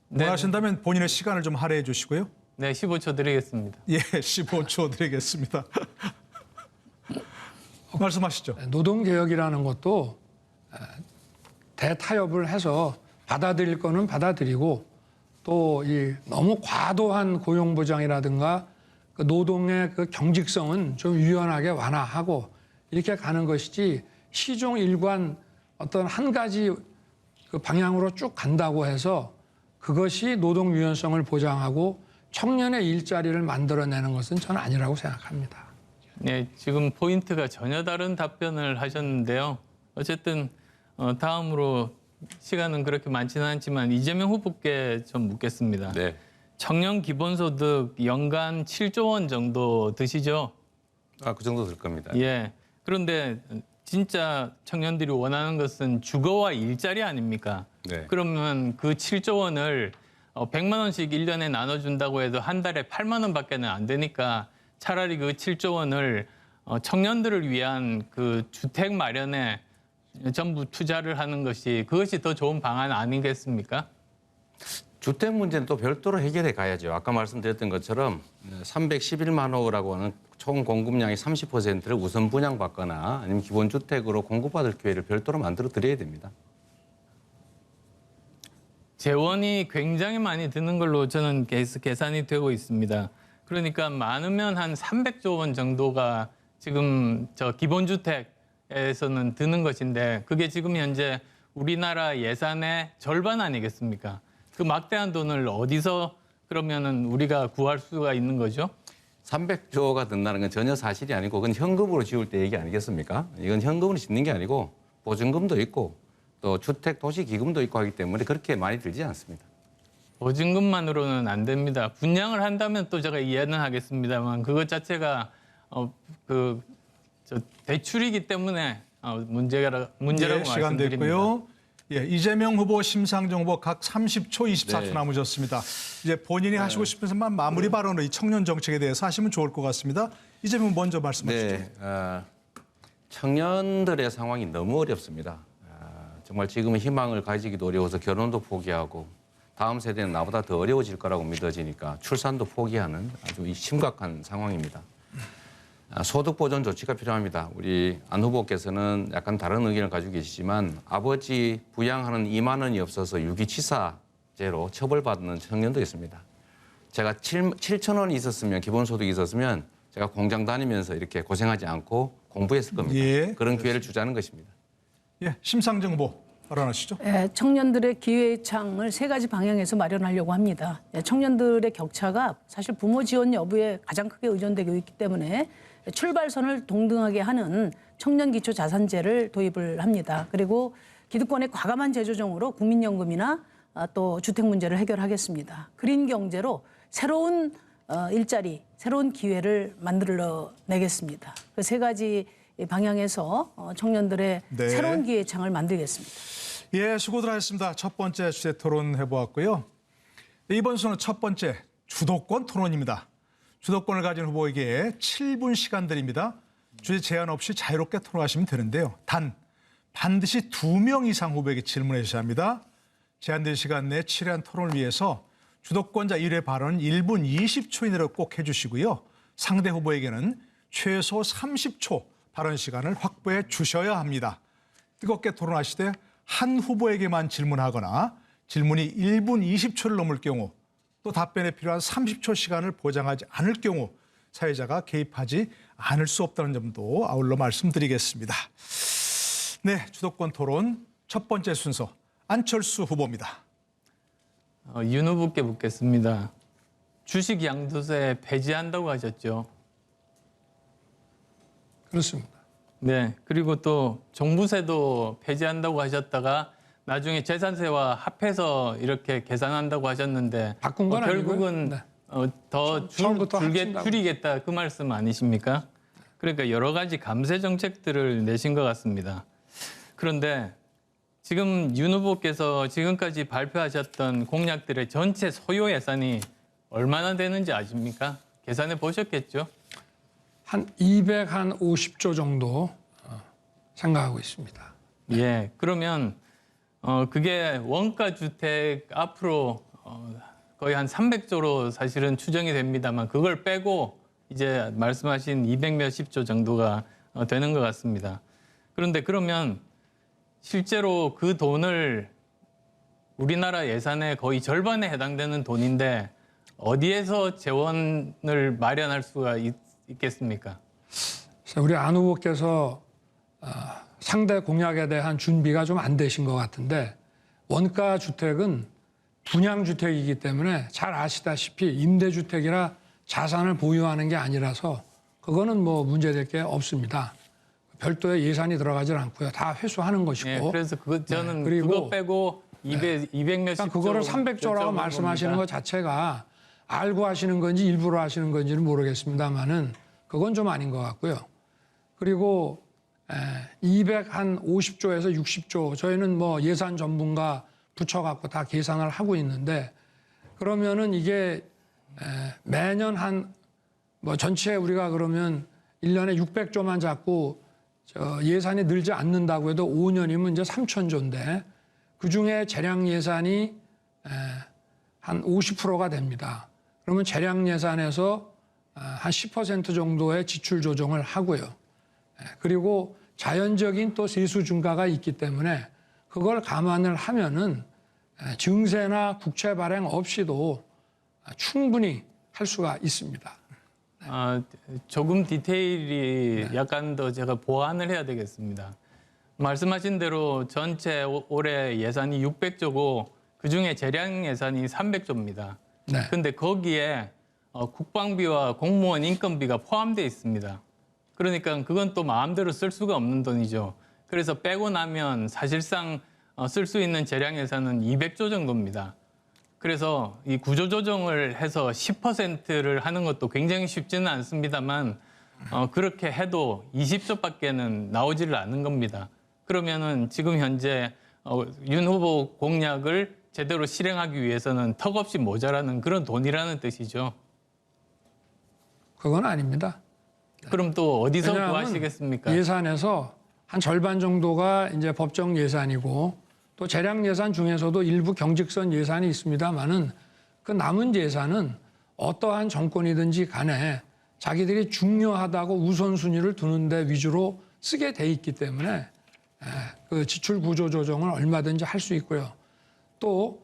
네. 원하신다면 본인의 시간을 좀 할애해 주시고요. 네, 15초 드리겠습니다. 예, 15초 드리겠습니다. 말씀하시죠. 노동개혁이라는 것도 대타협을 해서 받아들일 거는 받아들이고 또 이 너무 과도한 고용보장이라든가 그 노동의 그 경직성은 좀 유연하게 완화하고 이렇게 가는 것이지 시종 일관 어떤 한 가지 그 방향으로 쭉 간다고 해서 그것이 노동 유연성을 보장하고 청년의 일자리를 만들어내는 것은 저는 아니라고 생각합니다. 네, 지금 포인트가 전혀 다른 답변을 하셨는데요. 어쨌든 다음으로 시간은 그렇게 많지는 않지만 이재명 후보께 좀 묻겠습니다. 네. 청년 기본소득 연간 7조 원 정도 드시죠? 그 정도 될 겁니다. 예. 그런데 진짜 청년들이 원하는 것은 주거와 일자리 아닙니까? 네. 그러면 그 7조 원을 100만 원씩 1년에 나눠준다고 해도 한 달에 8만 원밖에는 안 되니까 차라리 그 7조 원을 청년들을 위한 그 주택 마련에 전부 투자를 하는 것이 그것이 더 좋은 방안 아니겠습니까? 주택 문제는 또 별도로 해결해 가야죠. 아까 말씀드렸던 것처럼 311만 호라고 하는 총 공급량의 30%를 우선 분양받거나 아니면 기본주택으로 공급받을 기회를 별도로 만들어 드려야 됩니다. 재원이 굉장히 많이 드는 걸로 저는 계산이 되고 있습니다. 그러니까 많으면 한 300조 원 정도가 지금 저 기본주택에서는 드는 것인데 그게 지금 현재 우리나라 예산의 절반 아니겠습니까? 그 막대한 돈을 어디서 그러면은 우리가 구할 수가 있는 거죠? 300조가 든다는 건 전혀 사실이 아니고 그건 현금으로 지울 때 얘기 아니겠습니까? 이건 현금으로 짓는 게 아니고 보증금도 있고 또 주택 도시 기금도 있고 하기 때문에 그렇게 많이 들지 않습니다. 보증금만으로는 안 됩니다. 분양을 한다면 또 제가 이해는 하겠습니다만 그것 자체가 대출이기 때문에 문제라고 예, 시간 말씀드립니다. 됐고요. 예, 이재명 후보, 심상정 후보 각 30초, 24초 네. 남으셨습니다. 이제 본인이 하시고 싶은 마무리 발언을 이 청년 정책에 대해서 하시면 좋을 것 같습니다. 이재명 먼저 말씀하시죠. 네, 청년들의 상황이 너무 어렵습니다. 정말 지금은 희망을 가지기도 어려워서 결혼도 포기하고 다음 세대는 나보다 더 어려워질 거라고 믿어지니까 출산도 포기하는 아주 심각한 상황입니다. 소득 보전 조치가 필요합니다. 우리 안 후보께서는 약간 다른 의견을 가지고 계시지만 아버지 부양하는 2만 원이 없어서 유기치사제로 처벌받는 청년도 있습니다. 제가 7천 원이 있었으면 기본소득이 있었으면 제가 공장 다니면서 이렇게 고생하지 않고 공부했을 겁니다. 예, 그런 기회를 주자는 것입니다. 예, 심상정 후보 발언하시죠. 예, 청년들의 기회의 창을 세 가지 방향에서 마련하려고 합니다. 예, 청년들의 격차가 사실 부모 지원 여부에 가장 크게 의존되고 있기 때문에 출발선을 동등하게 하는 청년기초자산제를 도입을 합니다. 그리고 기득권의 과감한 재조정으로 국민연금이나 또 주택 문제를 해결하겠습니다. 그린 경제로 새로운 일자리, 새로운 기회를 만들어내겠습니다. 그 세 가지 방향에서 청년들의 네. 새로운 기회의 창을 만들겠습니다. 예, 수고들 하셨습니다. 첫 번째 주제 토론 해보았고요. 이번 수는 첫 번째 주도권 토론입니다. 주도권을 가진 후보에게 7분 시간 드립니다. 주제 제한 없이 자유롭게 토론하시면 되는데요. 반드시 2명 이상 후보에게 질문해 주셔야 합니다. 제한된 시간 내에 치레한 토론을 위해서 주도권자 1회 발언은 1분 20초 이내로 꼭 해주시고요. 상대 후보에게는 최소 30초 발언 시간을 확보해 주셔야 합니다. 뜨겁게 토론하시되 한 후보에게만 질문하거나 질문이 1분 20초를 넘을 경우 또 답변에 필요한 30초 시간을 보장하지 않을 경우 사회자가 개입하지 않을 수 없다는 점도 아울러 말씀드리겠습니다. 네, 주도권 토론 첫 번째 순서 안철수 후보입니다. 윤 후보께 묻겠습니다. 주식 양도세 폐지한다고 하셨죠? 그렇습니다. 네, 그리고 또 종부세도 폐지한다고 하셨다가 나중에 재산세와 합해서 이렇게 계산한다고 하셨는데 바꾼 건 아니고요. 결국은 네. 더 처음부터 합친다고. 줄이겠다 그 말씀 아니십니까? 그러니까 여러 가지 감세 정책들을 내신 것 같습니다. 그런데 지금 윤 후보께서 지금까지 발표하셨던 공약들의 전체 소요 예산이 얼마나 되는지 아십니까? 계산해 보셨겠죠? 한 250조 정도 생각하고 있습니다. 예, 그러면 그게 원가 주택 앞으로 거의 한 300조로 사실은 추정이 됩니다만 그걸 빼고 이제 말씀하신 200몇십 조 정도가 되는 것 같습니다. 그런데 그러면 실제로 그 돈을 우리나라 예산의 거의 절반에 해당되는 돈인데 어디에서 재원을 마련할 수가 있겠습니까? 그래서 우리 안 후보께서 상대 공약에 대한 준비가 좀 안 되신 것 같은데 원가 주택은 분양 주택이기 때문에 잘 아시다시피 임대주택이라 자산을 보유하는 게 아니라서 그거는 뭐 문제될 게 없습니다. 별도의 예산이 들어가질 않고요. 다 회수하는 것이고. 예, 그래서 저는 그리고 그거 빼고 200몇십 그러니까 그거를 300조라고 말씀하시는 것 자체가 알고 하시는 건지 일부러 하시는 건지는 모르겠습니다만은 그건 좀 아닌 것 같고요. 그리고 250조에서 60조 저희는 뭐 예산 전문가 붙여갖고 다 계산을 하고 있는데 그러면은 이게 매년 한 뭐 전체 우리가 그러면 1년에 600조만 잡고 예산이 늘지 않는다고 해도 5년이면 이제 3,000조인데 그중에 재량 예산이 한 50%가 됩니다. 그러면 재량 예산에서 한 10% 정도의 지출 조정을 하고요. 그리고 자연적인 또 세수 증가가 있기 때문에 그걸 감안을 하면은 증세나 국채 발행 없이도 충분히 할 수가 있습니다. 조금 디테일이 약간 더 제가 보완을 해야 되겠습니다. 말씀하신 대로 전체 올해 예산이 600조고 그중에 재량 예산이 300조입니다. 네. 근데 거기에 국방비와 공무원 인건비가 포함되어 있습니다. 그러니까 그건 또 마음대로 쓸 수가 없는 돈이죠. 그래서 빼고 나면 사실상 쓸 수 있는 재량 예산은 200조 정도입니다. 그래서 이 구조조정을 해서 10%를 하는 것도 굉장히 쉽지는 않습니다만 그렇게 해도 20조밖에는 나오지를 않은 겁니다. 그러면은 지금 현재 윤 후보 공약을 제대로 실행하기 위해서는 턱없이 모자라는 그런 돈이라는 뜻이죠. 그건 아닙니다. 그럼 또 어디서 왜냐하면 구하시겠습니까? 예산에서 한 절반 정도가 이제 법정 예산이고 또 재량 예산 중에서도 일부 경직선 예산이 있습니다만은 그 남은 예산은 어떠한 정권이든지 간에 자기들이 중요하다고 우선순위를 두는 데 위주로 쓰게 돼 있기 때문에 그 지출 구조 조정을 얼마든지 할 수 있고요. 또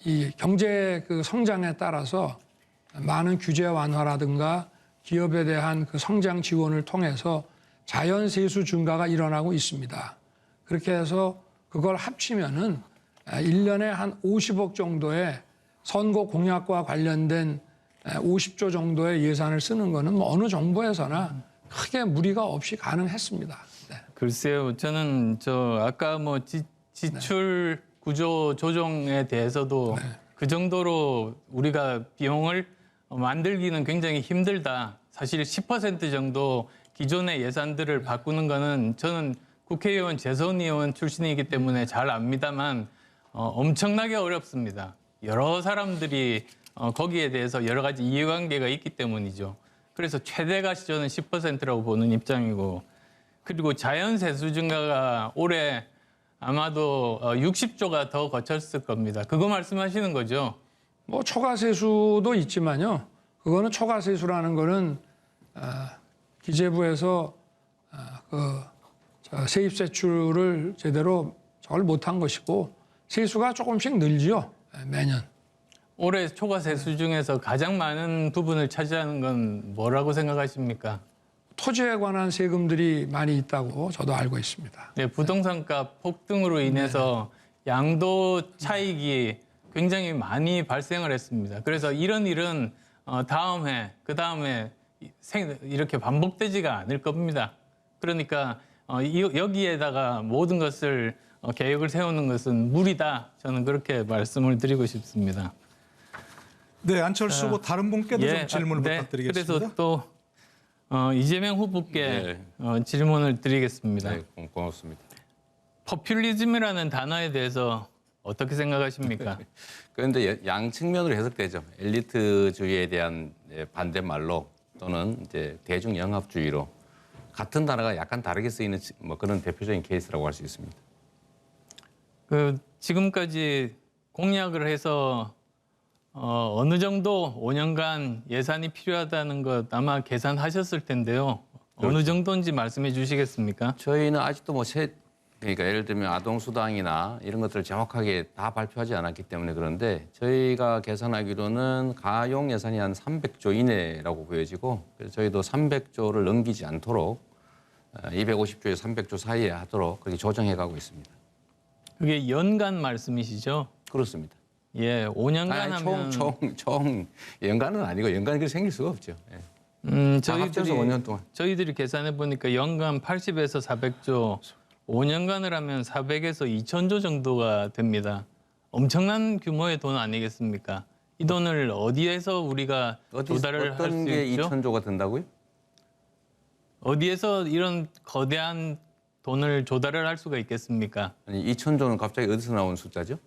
이 경제 그 성장에 따라서 많은 규제 완화라든가 기업에 대한 그 성장 지원을 통해서 자연 세수 증가가 일어나고 있습니다. 그렇게 해서 그걸 합치면은 1년에 한 50억 정도의 선거 공약과 관련된 50조 정도의 예산을 쓰는 거는 뭐 어느 정부에서나 크게 무리가 없이 가능했습니다. 네. 글쎄요, 저는 아까 뭐 지출 구조 조정에 대해서도 그 정도로 우리가 비용을 만들기는 굉장히 힘들다. 사실 10% 정도 기존의 예산들을 바꾸는 거는 저는 국회의원, 재선의원 출신이기 때문에 잘 압니다만 엄청나게 어렵습니다. 여러 사람들이 거기에 대해서 여러 가지 이해관계가 있기 때문이죠. 그래서 최대가 저는 10%라고 보는 입장이고 그리고 자연세수 증가가 올해 아마도 60조가 더 거쳤을 겁니다. 그거 말씀하시는 거죠? 뭐 초과세수도 있지만요. 그거는 초과세수라는 거는 기재부에서 세입세출을 제대로 저걸 못한 것이고 세수가 조금씩 늘지요. 매년. 올해 초과세수 중에서 가장 많은 부분을 차지하는 건 뭐라고 생각하십니까? 토지에 관한 세금들이 많이 있다고 저도 알고 있습니다. 네, 부동산값 폭등으로 인해서 양도 차익이 굉장히 많이 발생을 했습니다. 그래서 이런 일은 다음 해, 그 다음에 이렇게 반복되지가 않을 겁니다. 그러니까 여기에다가 모든 것을 계획을 세우는 것은 무리다. 저는 그렇게 말씀을 드리고 싶습니다. 네, 안철수 후보 다른 분께도 좀 질문을 네, 부탁드리겠습니다. 그래서 또 이재명 후보께 질문을 드리겠습니다. 네, 고맙습니다. 포퓰리즘이라는 단어에 대해서 어떻게 생각하십니까? 그런데 양 측면으로 해석되죠. 엘리트주의에 대한 반대말로 또는 이제 대중 영합주의로 같은 단어가 약간 다르게 쓰이는 뭐 그런 대표적인 케이스라고 할 수 있습니다. 지금까지 공약을 해서 어느 정도 5년간 예산이 필요하다는 것 아마 계산하셨을 텐데요. 어느 정도인지 말씀해 주시겠습니까? 저희는 아직도 그러니까 예를 들면 아동수당이나 이런 것들을 정확하게 다 발표하지 않았기 때문에 그런데 저희가 계산하기로는 가용 예산이 한 300조 이내라고 보여지고 그래서 저희도 300조를 넘기지 않도록 250조에서 300조 사이에 하도록 그렇게 조정해가고 있습니다. 그게 연간 말씀이시죠? 그렇습니다. 예, 5년간 하면 총 연간은 아니고 연간이 그렇게 생길 수가 없죠. 예. 다 합쳐서 5년 동안. 저희들이 계산해 보니까 연간 80에서 400조, 5년간을 하면 400에서 2천조 정도가 됩니다. 엄청난 규모의 돈 아니겠습니까? 이 돈을 어디에서 우리가 조달을 할 수 어떤 게 있죠? 2천조가 된다고요? 어디에서 이런 거대한 돈을 조달을 할 수가 있겠습니까? 아니 2천조는 갑자기 어디서 나온 숫자죠?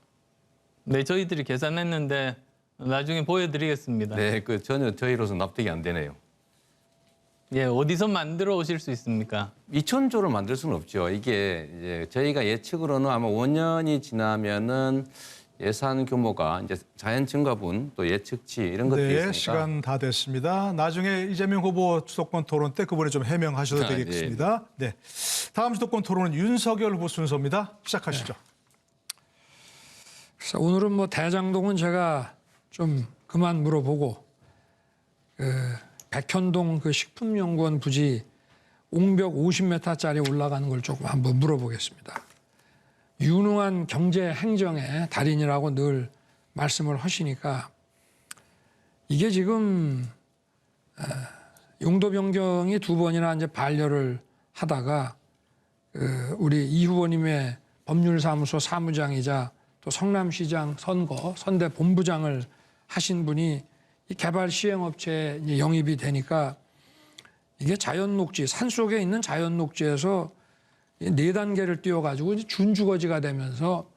네, 저희들이 계산했는데 나중에 보여드리겠습니다. 네, 전혀 저희로서 납득이 안 되네요. 예, 어디서 만들어 오실 수 있습니까? 2천조를 만들 수는 없죠. 이게 이제 저희가 예측으로는 아마 5년이 지나면은 예산 규모가 이제 자연 증가분 또 예측치 이런 것들이 네, 있으니까. 시간 다 됐습니다. 나중에 이재명 후보 주도권 토론 때 그분이 좀 해명하셔도 되겠습니다. 네, 다음 주도권 토론은 윤석열 후보 순서입니다. 시작하시죠. 그래서 오늘은 뭐 대장동은 제가 좀 그만 물어보고 백현동 그 식품연구원 부지 옹벽 50m짜리 올라가는 걸 조금 한번 물어보겠습니다. 유능한 경제 행정의 달인이라고 늘 말씀을 하시니까 이게 지금 용도 변경이 2번이나 이제 반려를 하다가 우리 이 후보님의 법률사무소 사무장이자 또 성남시장 선대 본부장을 하신 분이 이 개발 시행업체에 영입이 되니까 이게 자연녹지, 산속에 있는 자연녹지에서 4단계를 띄워가지고 준주거지가 되면서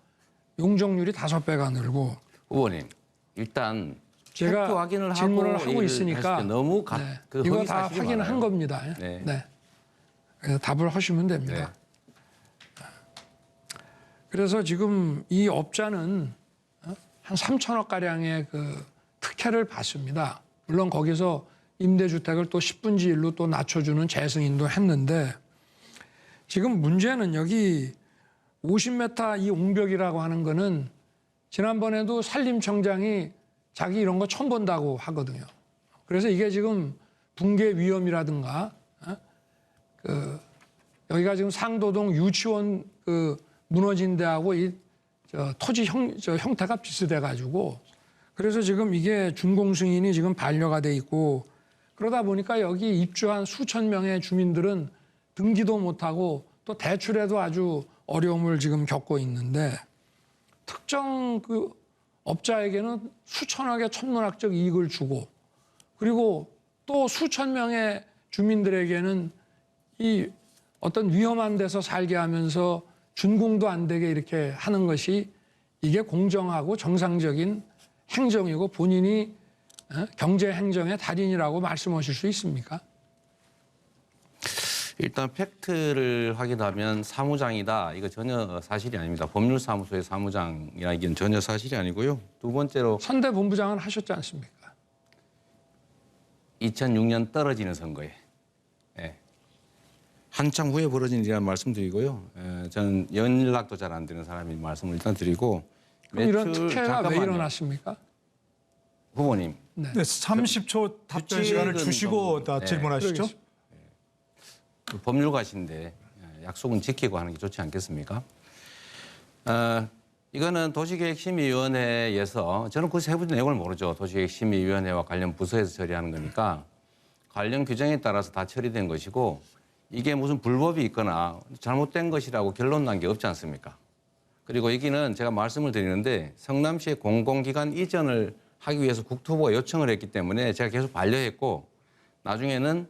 용적률이 5배가 늘고. 후보님, 일단 제가 팩트 확인을 질문을 하고 일을 있으니까 하실 때 너무 이거 다 허위사실이 확인을 많아요. 한 겁니다. 네. 네. 그래서 답을 하시면 됩니다. 그래서 지금 이 업자는 한 3천억 가량의 그 특혜를 받습니다. 물론 거기서 임대주택을 또 10분지 1로 또 낮춰주는 재승인도 했는데 지금 문제는 여기 50m 이 옹벽이라고 하는 거는 지난번에도 산림청장이 자기 이런 거 처음 본다고 하거든요. 그래서 이게 지금 붕괴 위험이라든가 여기가 지금 상도동 유치원 무너진 데하고 이 토지 형태가 비슷해 가지고 그래서 지금 이게 준공승인이 지금 반려가 돼 있고 그러다 보니까 여기 입주한 수천 명의 주민들은 등기도 못하고 또 대출에도 아주 어려움을 지금 겪고 있는데 특정 그 업자에게는 수천억의 천문학적 이익을 주고 그리고 또 수천 명의 주민들에게는 이 어떤 위험한 데서 살게 하면서 준공도 안 되게 이렇게 하는 것이 이게 공정하고 정상적인 행정이고 본인이 경제 행정의 달인이라고 말씀하실 수 있습니까? 일단 팩트를 확인하면 사무장이다. 이거 전혀 사실이 아닙니다. 법률사무소의 사무장이라 이건 전혀 사실이 아니고요. 두 번째로 선대 본부장은 하셨지 않습니까? 2006년 떨어지는 선거에 한참 후에 벌어진 일이라는 말씀드리고요. 저는 연락도 잘 안 되는 사람이 말씀을 일단 드리고 그럼 이런 특혜가 왜 일어났습니까? 후보님. 네, 30초 답변 시간을 주시고 다 질문하시죠. 법률가신데 약속은 지키고 하는 게 좋지 않겠습니까? 이거는 도시계획심의위원회에서 저는 그 세부 내용을 모르죠. 도시계획심의위원회와 관련 부서에서 처리하는 거니까 관련 규정에 따라서 다 처리된 것이고 이게 무슨 불법이 있거나 잘못된 것이라고 결론 난 게 없지 않습니까? 그리고 여기는 제가 말씀을 드리는데 성남시의 공공기관 이전을 하기 위해서 국토부가 요청을 했기 때문에 제가 계속 반려했고 나중에는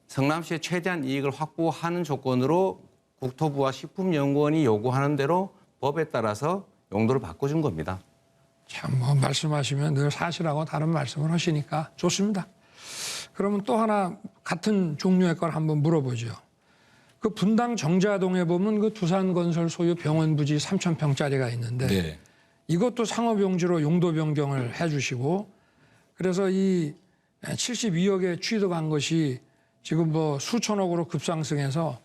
성남시의 최대한 이익을 확보하는 조건으로 국토부와 식품연구원이 요구하는 대로 법에 따라서 용도를 바꿔준 겁니다. 참 뭐 말씀하시면 늘 사실하고 다른 말씀을 하시니까 좋습니다. 그러면 또 하나 같은 종류의 걸 한번 물어보죠. 그 분당 정자동에 보면 그 두산건설 소유 병원 부지 3,000평짜리가 있는데 네. 이것도 상업용지로 용도 변경을 해주시고 그래서 이 72억에 취득한 것이 지금 뭐 수천억으로 급상승해서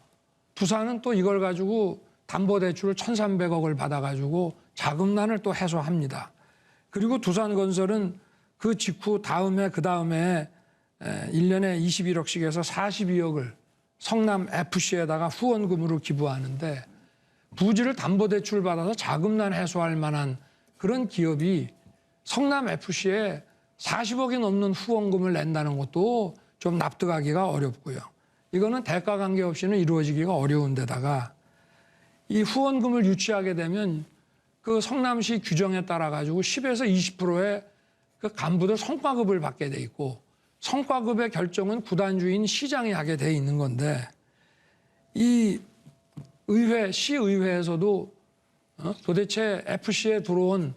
두산은 또 이걸 가지고 담보대출을 1,300억을 받아가지고 자금난을 또 해소합니다. 그리고 두산건설은 그 직후 다음에 그 다음에 1년에 21억씩 해서 42억을 성남 FC에다가 후원금으로 기부하는데 부지를 담보대출 받아서 자금난 해소할 만한 그런 기업이 성남 FC에 40억이 넘는 후원금을 낸다는 것도 좀 납득하기가 어렵고요. 이거는 대가 관계없이는 이루어지기가 어려운 데다가 이 후원금을 유치하게 되면 그 성남시 규정에 따라 가지고 10에서 20%의 그 간부들 성과급을 받게 돼 있고 성과급의 결정은 구단주인 시장이 하게 돼 있는 건데 이 의회, 시의회에서도 도대체 FC에 들어온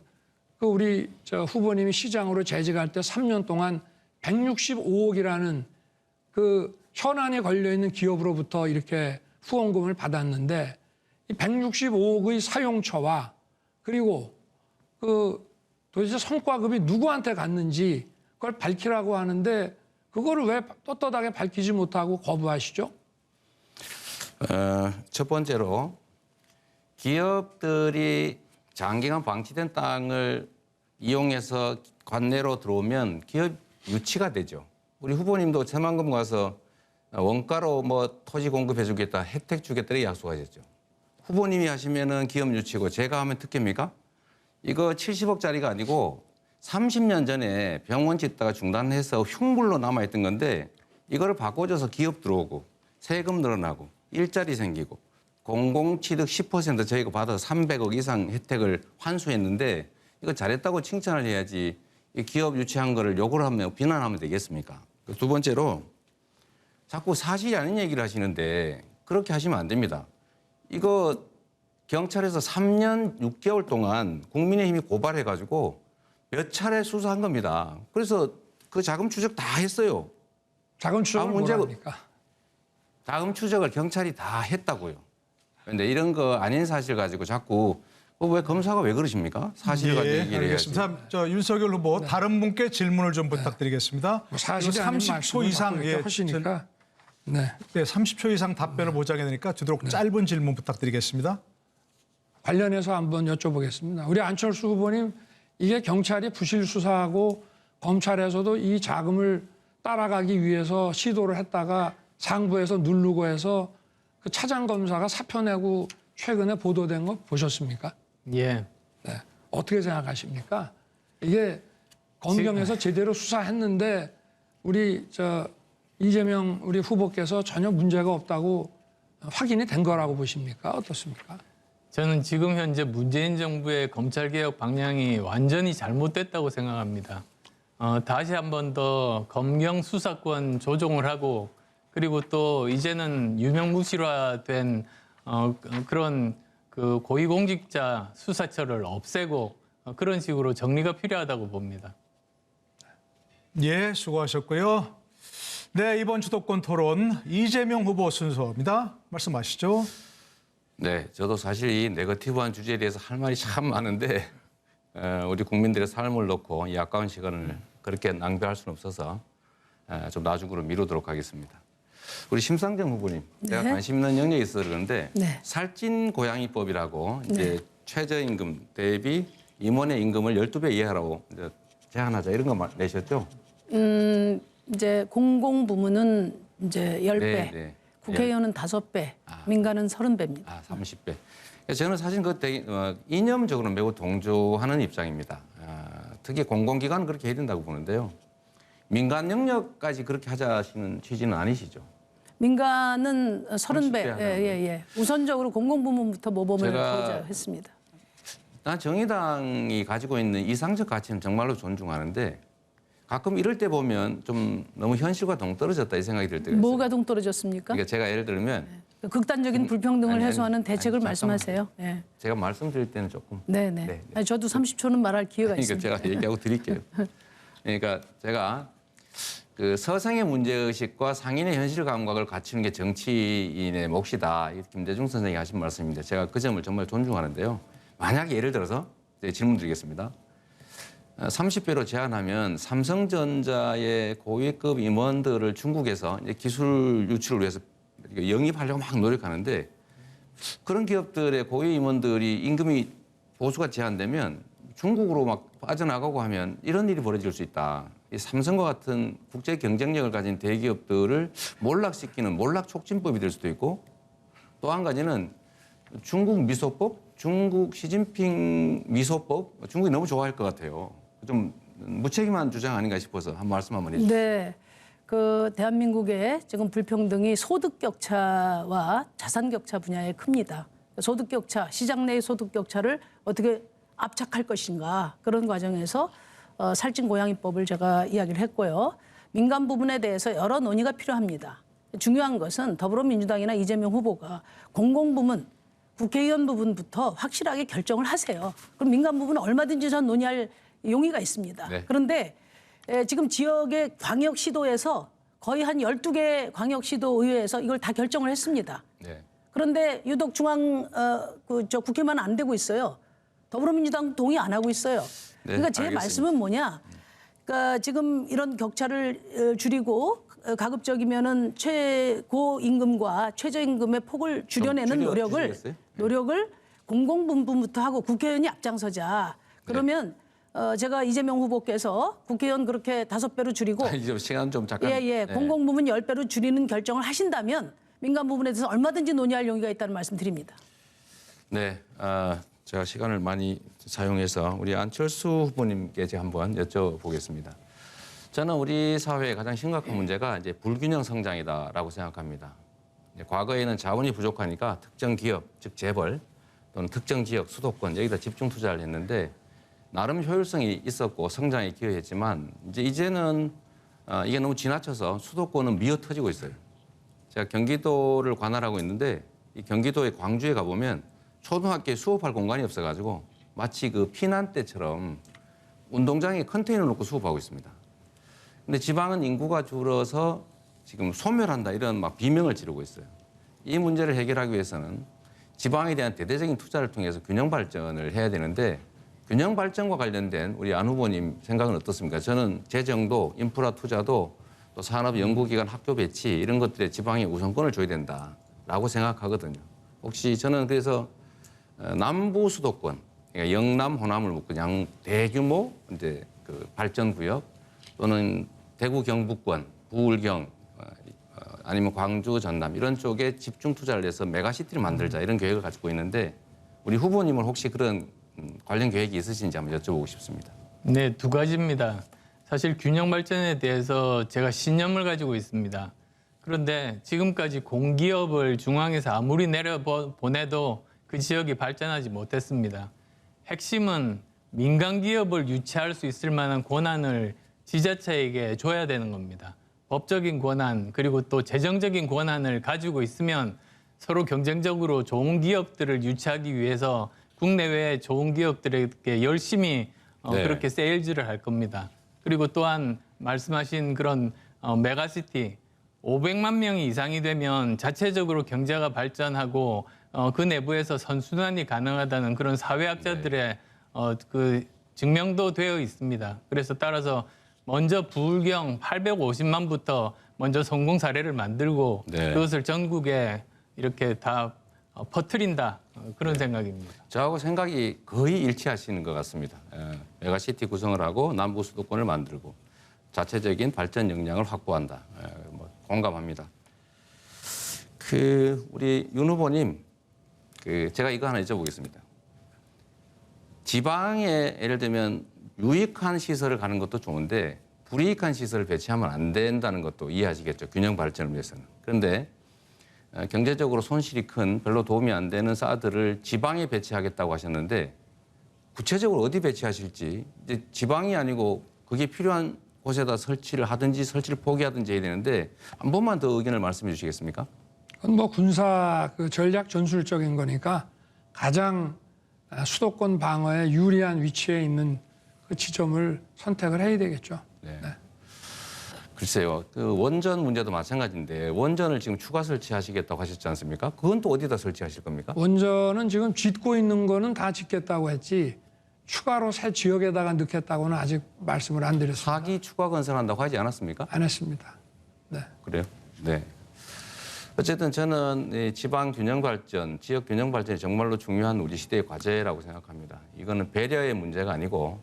그 우리 후보님이 시장으로 재직할 때 3년 동안 165억이라는 그 현안이 걸려 있는 기업으로부터 이렇게 후원금을 받았는데 이 165억의 사용처와 그리고 그 도대체 성과급이 누구한테 갔는지 그걸 밝히라고 하는데 그거를 왜 떳떳하게 밝히지 못하고 거부하시죠? 첫 번째로 기업들이 장기간 방치된 땅을 이용해서 관내로 들어오면 기업 유치가 되죠. 우리 후보님도 새만금 가서 원가로 뭐 토지 공급해 주겠다, 혜택 주겠다 이렇게 약속하셨죠. 후보님이 하시면은 기업 유치고 제가 하면 특혜입니까? 이거 70억짜리가 아니고 30년 전에 병원 짓다가 중단해서 흉물로 남아있던 건데 이거를 바꿔줘서 기업 들어오고 세금 늘어나고 일자리 생기고 공공취득 10% 저희가 받아서 300억 이상 혜택을 환수했는데 이거 잘했다고 칭찬을 해야지 이 기업 유치한 거를 욕을 하면 비난하면 되겠습니까? 두 번째로 자꾸 사실이 아닌 얘기를 하시는데 그렇게 하시면 안 됩니다. 이거 경찰에서 3년 6개월 동안 국민의힘이 고발해가지고 몇 차례 수사한 겁니다. 그래서 그 자금 추적 다 했어요. 자금 추적을 뭐랍니까? 자금 추적을 경찰이 다 했다고요. 그런데 이런 거 아닌 사실 가지고 자꾸 왜 검사가 왜 그러십니까? 사실 가지고 얘기를 해야지. 알겠습니다. 저 윤석열 후보 다른 분께 질문을 좀 부탁드리겠습니다. 뭐 사실이 아닌 30초 말씀을 이상 자꾸 이렇게 하시니까 네. 30초 이상 답변을 보장해야 되니까 되도록 짧은 질문 부탁드리겠습니다. 관련해서 한번 여쭤보겠습니다. 우리 안철수 후보님 이게 경찰이 부실 수사하고 검찰에서도 이 자금을 따라가기 위해서 시도를 했다가 상부에서 누르고 해서 그 차장 검사가 사표 내고 최근에 보도된 거 보셨습니까? 예. 네. 어떻게 생각하십니까? 이게 검경에서 제대로 수사했는데 우리 이재명 우리 후보께서 전혀 문제가 없다고 확인이 된 거라고 보십니까? 어떻습니까? 저는 지금 현재 문재인 정부의 검찰개혁 방향이 완전히 잘못됐다고 생각합니다. 다시 한 번 더 검경 수사권 조정을 하고 그리고 또 이제는 유명무실화된 그런 그 고위공직자 수사처를 없애고 그런 식으로 정리가 필요하다고 봅니다. 예, 수고하셨고요. 네, 이번 주도권 토론 이재명 후보 순서입니다. 말씀하시죠. 네, 저도 사실 이 네거티브한 주제에 대해서 할 말이 참 많은데 우리 국민들의 삶을 놓고 이 아까운 시간을 그렇게 낭비할 수는 없어서 좀 나중으로 미루도록 하겠습니다. 우리 심상정 후보님, 제가 네. 관심 있는 영역이 있어서 그런데 네. 살찐 고양이법이라고 이제 최저임금 대비 임원의 임금을 12배 이하라고 이제 제한하자 이런 거 내셨죠? 이제 공공부문은 이제 10배, 네, 네. 국회의원은 5배, 민간은 30배입니다. 30배. 저는 사실 그 되게 이념적으로 매우 동조하는 입장입니다. 특히 공공기관은 그렇게 해야 된다고 보는데요. 민간 영역까지 그렇게 하자시는 취지는 아니시죠? 민간은 30배. 30배 하는 예. 우선적으로 공공부문부터 모범을 제가- 보자 했습니다. 난 정의당이 가지고 있는 이상적 가치는 정말로 존중하는데 가끔 이럴 때 보면 좀 너무 현실과 동떨어졌다 이 생각이 들 때가 있어요. 뭐가 동떨어졌습니까? 그러니까 제가 예를 들면 극단적인 불평등을 아니, 해소하는 대책을 아니, 말씀하세요. 예. 제가 말씀드릴 때는 조금 네네. 네. 아니, 저도 30초는 말할 기회가 그러니까 있습니다. 제가 얘기하고 드릴게요. 그러니까 제가 그 서생의 문제의식과 상인의 현실 감각을 갖추는 게 정치인의 몫이다. 이 김대중 선생님이 하신 말씀입니다. 제가 그 점을 정말 존중하는데요. 만약에 예를 들어서 질문 드리겠습니다. 30배로 제한하면 삼성전자의 고위급 임원들을 중국에서 이제 기술 유출을 위해서 영입하려고 막 노력하는데 그런 기업들의 고위 임원들이 임금이 보수가 제한되면 중국으로 막 빠져나가고 하면 이런 일이 벌어질 수 있다. 이 삼성과 같은 국제 경쟁력을 가진 대기업들을 몰락시키는 몰락 촉진법이 될 수도 있고 또 한 가지는 중국 미소법, 중국 시진핑 미소법, 중국이 너무 좋아할 것 같아요. 좀 무책임한 주장 아닌가 싶어서 한 말씀 한번 해주세요. 네. 그 대한민국의 지금 불평등이 소득 격차와 자산 격차 분야에 큽니다. 소득 격차, 시장 내의 소득 격차를 어떻게 압착할 것인가 그런 과정에서 살찐 고양이법을 제가 이야기를 했고요. 민간 부분에 대해서 여러 논의가 필요합니다. 중요한 것은 더불어민주당이나 이재명 후보가 공공부문, 국회의원 부분부터 확실하게 결정을 하세요. 그럼 민간 부분은 얼마든지 전 논의할 용의가 있습니다. 네. 그런데 지금 지역의 광역시도에서 거의 한 12개 광역시도의회에서 이걸 다 결정을 했습니다. 네. 그런데 유독 국회만 안 되고 있어요. 더불어민주당 동의 안 하고 있어요. 네, 그러니까 제 알겠습니다. 말씀은 뭐냐? 그러니까 지금 이런 격차를 줄이고 가급적이면은 최고 임금과 최저임금의 폭을 줄여내는 줄이시겠어요? 노력을 공공부문부터 하고 국회의원이 앞장서자. 그러면 제가 이재명 후보께서 국회의원 그렇게 5배로 줄이고 이제 시간 좀 잠깐. 예. 네. 공공부문 10배로 줄이는 결정을 하신다면 민간 부분에 대해서 얼마든지 논의할 용의가 있다는 말씀 드립니다. 네, 제가 시간을 많이 사용해서 우리 안철수 후보님께 제가 한번 여쭤보겠습니다. 저는 우리 사회의 가장 심각한 문제가 이제 불균형 성장이다라고 생각합니다. 과거에는 자원이 부족하니까 특정 기업, 즉 재벌 또는 특정 지역, 수도권 여기다 집중 투자를 했는데 나름 효율성이 있었고 성장에 기여했지만 이제는 이게 너무 지나쳐서 수도권은 미어터지고 있어요. 제가 경기도를 관할하고 있는데 이 경기도의 광주에 가보면 초등학교에 수업할 공간이 없어가지고 마치 그 피난 때처럼 운동장에 컨테이너 놓고 수업하고 있습니다. 근데 지방은 인구가 줄어서 지금 소멸한다 이런 막 비명을 지르고 있어요. 이 문제를 해결하기 위해서는 지방에 대한 대대적인 투자를 통해서 균형 발전을 해야 되는데 균형 발전과 관련된 우리 안 후보님 생각은 어떻습니까? 저는 재정도 인프라 투자도 또 산업 연구기관 학교 배치 이런 것들에 지방에 우선권을 줘야 된다라고 생각하거든요. 혹시 저는 그래서 남부 수도권, 그러니까 영남, 호남을 묶은 양 대규모 이제 그 발전 구역 또는 대구 경북권, 부울경 아니면 광주, 전남 이런 쪽에 집중 투자를 해서 메가시티를 만들자 이런 계획을 가지고 있는데 우리 후보님은 혹시 그런 관련 계획이 있으신지 한번 여쭤보고 싶습니다. 네, 2가지입니다. 사실 균형 발전에 대해서 제가 신념을 가지고 있습니다. 그런데 지금까지 공기업을 중앙에서 아무리 내려보내도 그 지역이 발전하지 못했습니다. 핵심은 민간 기업을 유치할 수 있을 만한 권한을 지자체에게 줘야 되는 겁니다. 법적인 권한 그리고 또 재정적인 권한을 가지고 있으면 서로 경쟁적으로 좋은 기업들을 유치하기 위해서 국내외 좋은 기업들에게 열심히 네. 그렇게 세일즈를 할 겁니다. 그리고 또한 말씀하신 그런 메가시티 500만 명이 이상이 되면 자체적으로 경제가 발전하고 그 내부에서 선순환이 가능하다는 그런 사회학자들의 그 증명도 되어 있습니다. 그래서 따라서 먼저 부울경 850만부터 먼저 성공 사례를 만들고 네. 그것을 전국에 이렇게 다 퍼뜨린다 그런 생각입니다. 저하고 생각이 거의 일치하시는 것 같습니다. 메가시티 구성을 하고 남부 수도권을 만들고 자체적인 발전 역량을 확보한다. 뭐 공감합니다. 우리 윤 후보님, 제가 이거 하나 여쭤보겠습니다. 지방에 예를 들면 유익한 시설을 가는 것도 좋은데 불이익한 시설을 배치하면 안 된다는 것도 이해하시겠죠. 균형 발전을 위해서는. 그런데 경제적으로 손실이 큰 별로 도움이 안 되는 사드를 지방에 배치하겠다고 하셨는데 구체적으로 어디 배치하실지 이제 지방이 아니고 그게 필요한 곳에다 설치를 하든지 설치를 포기하든지 해야 되는데 한 번만 더 의견을 말씀해 주시겠습니까? 그건 뭐 군사 그 전략 전술적인 거니까 가장 수도권 방어에 유리한 위치에 있는 그 지점을 선택을 해야 되겠죠. 네. 네. 글쎄요. 그 원전 문제도 마찬가지인데 원전을 지금 추가 설치하시겠다고 하셨지 않습니까? 그건 또 어디다 설치하실 겁니까? 원전은 지금 짓고 있는 거는 다 짓겠다고 했지 추가로 새 지역에다가 넣겠다고는 아직 말씀을 안 드렸습니다. 4기 추가 건설한다고 하지 않았습니까? 안 했습니다. 네. 그래요? 네. 어쨌든 저는 이 지방 균형 발전, 지역 균형 발전이 정말로 중요한 우리 시대의 과제라고 생각합니다. 이거는 배려의 문제가 아니고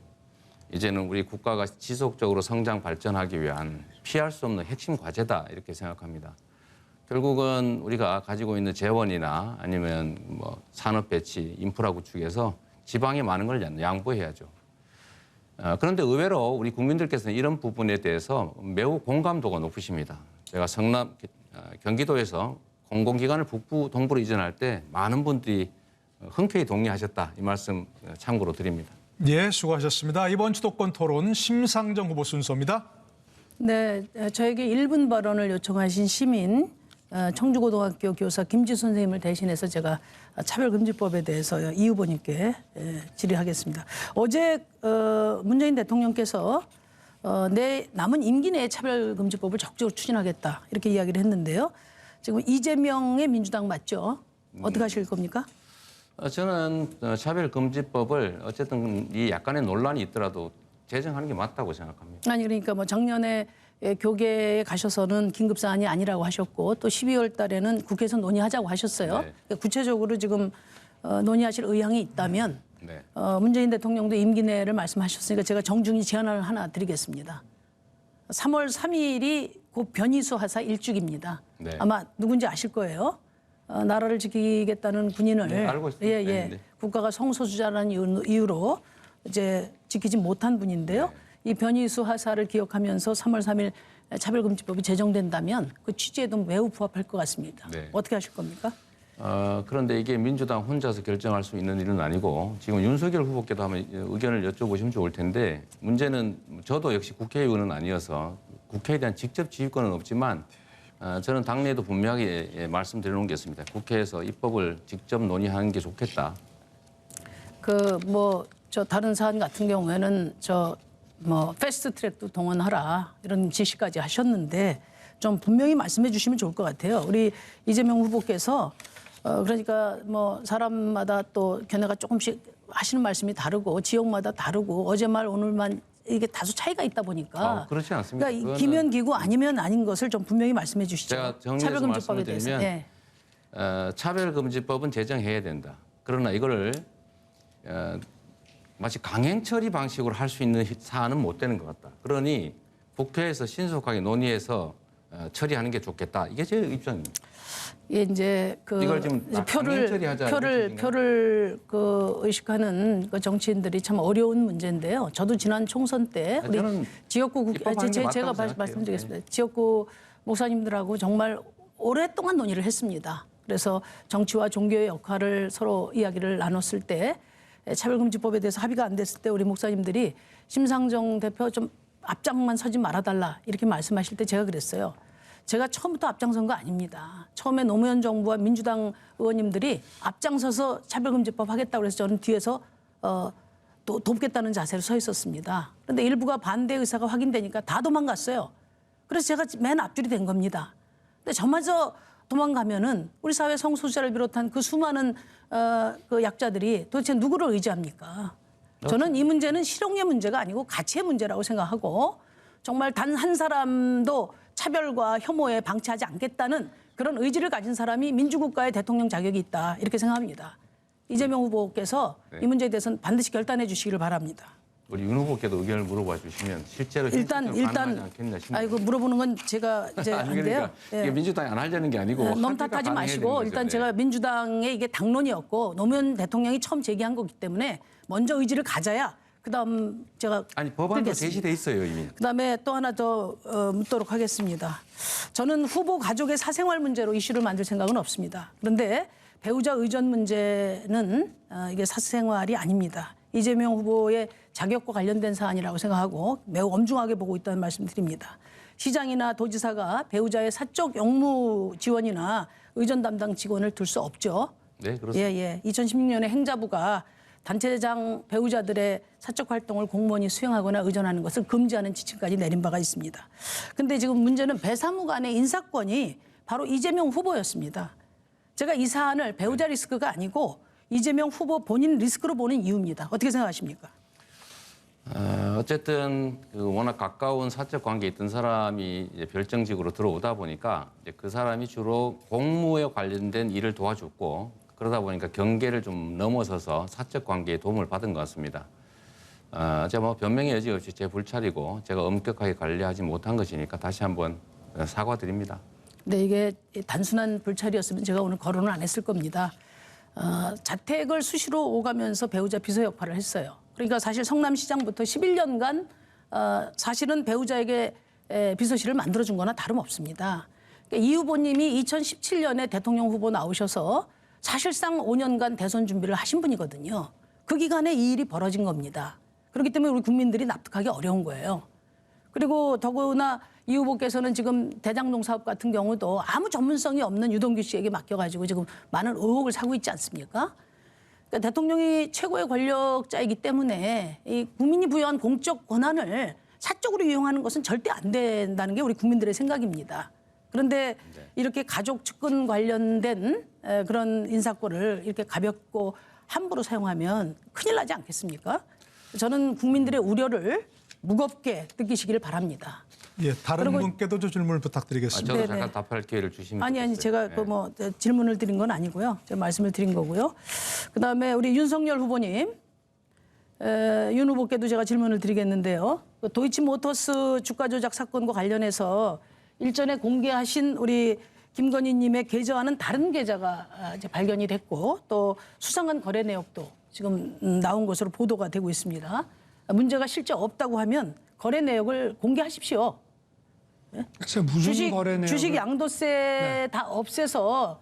이제는 우리 국가가 지속적으로 성장 발전하기 위한 피할 수 없는 핵심 과제다 이렇게 생각합니다. 결국은 우리가 가지고 있는 재원이나 아니면 뭐 산업 배치, 인프라 구축에서 지방에 많은 걸 양보해야죠. 그런데 의외로 우리 국민들께서는 이런 부분에 대해서 매우 공감도가 높으십니다. 제가 경기도에서 공공기관을 북부 동부로 이전할 때 많은 분들이 흔쾌히 동의하셨다 이 말씀 참고로 드립니다. 예, 수고하셨습니다. 이번 주도권 토론 심상정 후보 순서입니다. 네, 저에게 1분 발언을 요청하신 시민 청주고등학교 교사 김지 선생님을 대신해서 제가 차별금지법에 대해서 이 후보님께 질의하겠습니다. 어제 문재인 대통령께서 내 남은 임기 내에 차별금지법을 적극적으로 추진하겠다 이렇게 이야기를 했는데요. 지금 이재명의 민주당 맞죠? 어떻게 하실 겁니까? 저는 차별금지법을 어쨌든 이 약간의 논란이 있더라도 제정하는 게 맞다고 생각합니다. 아니 그러니까 뭐 작년에 교계에 가셔서는 긴급 사안이 아니라고 하셨고 또 12월 달에는 국회에서 논의하자고 하셨어요. 네. 그러니까 구체적으로 지금 논의하실 의향이 있다면 네. 문재인 대통령도 임기 내를 말씀하셨으니까 제가 정중히 제안을 하나 드리겠습니다. 3월 3일이 곧 변희수 하사 일주기입니다. 네. 아마 누군지 아실 거예요. 나라를 지키겠다는 군인을 네, 알고 있습니다. 네. 국가가 성소수자라는 이유로 이제 지키지 못한 분인데요. 이 변희수 하사를 기억하면서 3월 3일 차별금지법이 제정된다면 그 취지에도 매우 부합할 것 같습니다. 네. 어떻게 하실 겁니까? 그런데 이게 민주당 혼자서 결정할 수 있는 일은 아니고 지금 윤석열 후보께도 한번 의견을 여쭤보시면 좋을 텐데 문제는 저도 역시 국회의원은 아니어서 국회에 대한 직접 지휘권은 없지만 저는 당내에도 분명하게 말씀드려놓은 게 있습니다. 국회에서 입법을 직접 논의하는 게 좋겠다. 저 다른 사안 같은 경우에는 패스트 트랙도 동원하라 이런 지시까지 하셨는데 좀 분명히 말씀해 주시면 좋을 것 같아요. 우리 이재명 후보께서 그러니까 뭐 사람마다 또 견해가 조금씩 하시는 말씀이 다르고 지역마다 다르고 어제 말 오늘 말 이게 다소 차이가 있다 보니까 그렇지 않습니다. 그러니까 기면 기구 아니면 아닌 것을 좀 분명히 말씀해 주시죠. 제가 정리해서 차별금지법에 말씀을 대해서. 드리면 차별금지법은 제정해야 된다. 그러나 이거를 마치 강행 처리 방식으로 할 수 있는 사안은 못 되는 것 같다. 그러니 국회에서 신속하게 논의해서 처리하는 게 좋겠다. 이게 제 입장입니다. 예, 이제 이걸 지금 강행 처리하자 표를 의식하는 그 정치인들이 참 어려운 문제인데요. 저도 지난 총선 때 우리 저는 지역구 입법하는 게 제가 맞다고 생각해요. 말씀드리겠습니다. 지역구 목사님들하고 정말 오랫동안 논의를 했습니다. 그래서 정치와 종교의 역할을 서로 이야기를 나눴을 때 차별금지법에 대해서 합의가 안 됐을 때 우리 목사님들이 심상정 대표 좀 앞장만 서지 말아달라 이렇게 말씀하실 때 제가 그랬어요. 제가 처음부터 앞장선 거 아닙니다. 처음에 노무현 정부와 민주당 의원님들이 앞장서서 차별금지법 하겠다고 그래서 저는 뒤에서 또 돕겠다는 자세로 서 있었습니다. 그런데 일부가 반대 의사가 확인되니까 다 도망갔어요. 그래서 제가 맨 앞줄이 된 겁니다. 근데 저마저 도망가면은 우리 사회 성소수자를 비롯한 그 수많은 그 약자들이 도대체 누구를 의지합니까? 저는 이 문제는 실용의 문제가 아니고 가치의 문제라고 생각하고 정말 단 한 사람도 차별과 혐오에 방치하지 않겠다는 그런 의지를 가진 사람이 민주국가의 대통령 자격이 있다 이렇게 생각합니다. 이재명 후보께서 이 문제에 대해서는 반드시 결단해 주시기를 바랍니다. 우리 윤 후보께도 의견을 물어봐 주시면 실제로 가능하지 않겠나 싶습니다. 물어보는 건 제가 이제 아니, 한데요. 그러니까 이게 민주당이 안 하려는 게 아니고 너무 탓하지 마시고 일단 제가 민주당의 이게 당론이었고 노무현 대통령이 처음 제기한 거기 때문에 먼저 의지를 가져야 그다음 제가 아니 법안도 드리겠습니다. 제시돼 있어요 이미. 그다음에 또 하나 더 묻도록 하겠습니다. 저는 후보 가족의 사생활 문제로 이슈를 만들 생각은 없습니다. 그런데 배우자 의전 문제는 이게 사생활이 아닙니다. 이재명 후보의 자격과 관련된 사안이라고 생각하고 매우 엄중하게 보고 있다는 말씀 드립니다. 시장이나 도지사가 배우자의 사적 영무 지원이나 의전 담당 직원을 둘 수 없죠. 네, 그렇습니다. 예. 2016년에 행자부가 단체장 배우자들의 사적 활동을 공무원이 수행하거나 의존하는 것을 금지하는 지침까지 내린 바가 있습니다. 그런데 지금 문제는 배사무관의 인사권이 바로 이재명 후보였습니다. 제가 이 사안을 배우자 리스크가 아니고 이재명 후보 본인 리스크로 보는 이유입니다. 어떻게 생각하십니까? 어쨌든 워낙 가까운 사적 관계에 있던 사람이 이제 별정직으로 들어오다 보니까 이제 그 사람이 주로 공무에 관련된 일을 도와줬고 그러다 보니까 경계를 좀 넘어서서 사적 관계에 도움을 받은 것 같습니다. 제가 뭐 변명의 여지 없이 제 불찰이고 제가 엄격하게 관리하지 못한 것이니까 다시 한번 사과드립니다. 네, 이게 단순한 불찰이었으면 제가 오늘 거론을 안 했을 겁니다. 자택을 수시로 오가면서 배우자 비서 역할을 했어요. 그러니까 사실 성남시장부터 11년간 사실은 배우자에게 비서실을 만들어준 거나 다름없습니다. 그러니까 이 후보님이 2017년에 대통령 후보 나오셔서 사실상 5년간 대선 준비를 하신 분이거든요. 그 기간에 이 일이 벌어진 겁니다. 그렇기 때문에 우리 국민들이 납득하기 어려운 거예요. 그리고 더구나 이 후보께서는 지금 대장동 사업 같은 경우도 아무 전문성이 없는 유동규 씨에게 맡겨가지고 지금 많은 의혹을 사고 있지 않습니까? 그러니까 대통령이 최고의 권력자이기 때문에 이 국민이 부여한 공적 권한을 사적으로 이용하는 것은 절대 안 된다는 게 우리 국민들의 생각입니다. 그런데 이렇게 가족 측근 관련된 그런 인사권을 이렇게 가볍고 함부로 사용하면 큰일 나지 않겠습니까? 저는 국민들의 우려를 무겁게 느끼시기를 바랍니다. 예, 다른 그리고- 분께도 좀 질문을 부탁드리겠습니다. 저도 네네. 잠깐 답할 기회를 주시면 아니 좋겠어요. 제가 네. 그 뭐 질문을 드린 건 아니고요. 제가 말씀을 드린 거고요. 그다음에 우리 윤석열 후보님, 윤 후보께도 제가 질문을 드리겠는데요. 그 도이치모터스 주가 조작 사건과 관련해서 일전에 공개하신 우리 김건희님의 계좌와는 다른 계좌가 이제 발견이 됐고 또 수상한 거래 내역도 지금 나온 것으로 보도가 되고 있습니다. 문제가 실제 없다고 하면 거래 내역을 공개하십시오. 그래서 무슨 거래 내용을 주식 양도세 다 없애서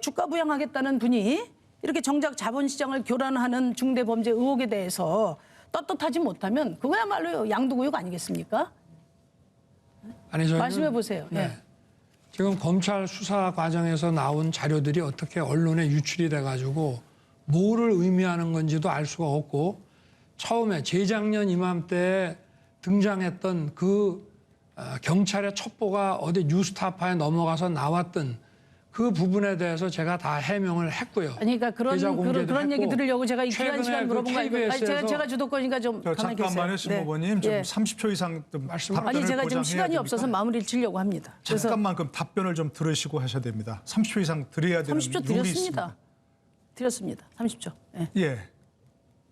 주가 부양하겠다는 분이 이렇게 정작 자본시장을 교란하는 중대범죄 의혹에 대해서 떳떳하지 못하면 그거야말로 양도구역 아니겠습니까? 아니 저희는 말씀해 보세요. 네. 지금 검찰 수사 과정에서 나온 자료들이 어떻게 언론에 유출이 돼가지고 뭐를 의미하는 건지도 알 수가 없고 처음에 재작년 이맘때 등장했던 그 경찰의 첩보가 어디 뉴스타파에 넘어가서 나왔던 그 부분에 대해서 제가 다 해명을 했고요. 아니, 그러니까 계좌 공개도 그런 얘기 했고, 들으려고 제가 이 귀한 최근에 시간 물어본 거 아니고요. 아니, KBS에서 제가 주도권이니까 좀 가만히 계세요. 잠깐만요, 심 후보님. 좀 예. 30초 이상 좀 말씀을- 답변을 아니 제가 지금 보장해야 시간이 됩니까? 없어서 마무리를 지려고 합니다. 그래서 잠깐만 그럼 답변을 좀 들으시고 하셔야 됩니다. 30초 이상 드려야 되는 30초 룰이 드렸습니다. 있습니다. 드렸습니다. 30초. 네. 예,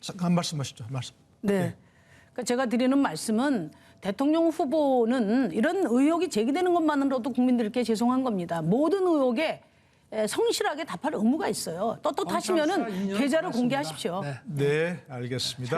잠깐 말씀하시죠. 말씀. 네. 그러니까 제가 드리는 말씀은 대통령 후보는 이런 의혹이 제기되는 것만으로도 국민들께 죄송한 겁니다. 모든 의혹에 성실하게 답할 의무가 있어요. 검찰 수사 떳떳하시면은 2년 계좌를 받았습니다. 공개하십시오. 네. 네, 알겠습니다.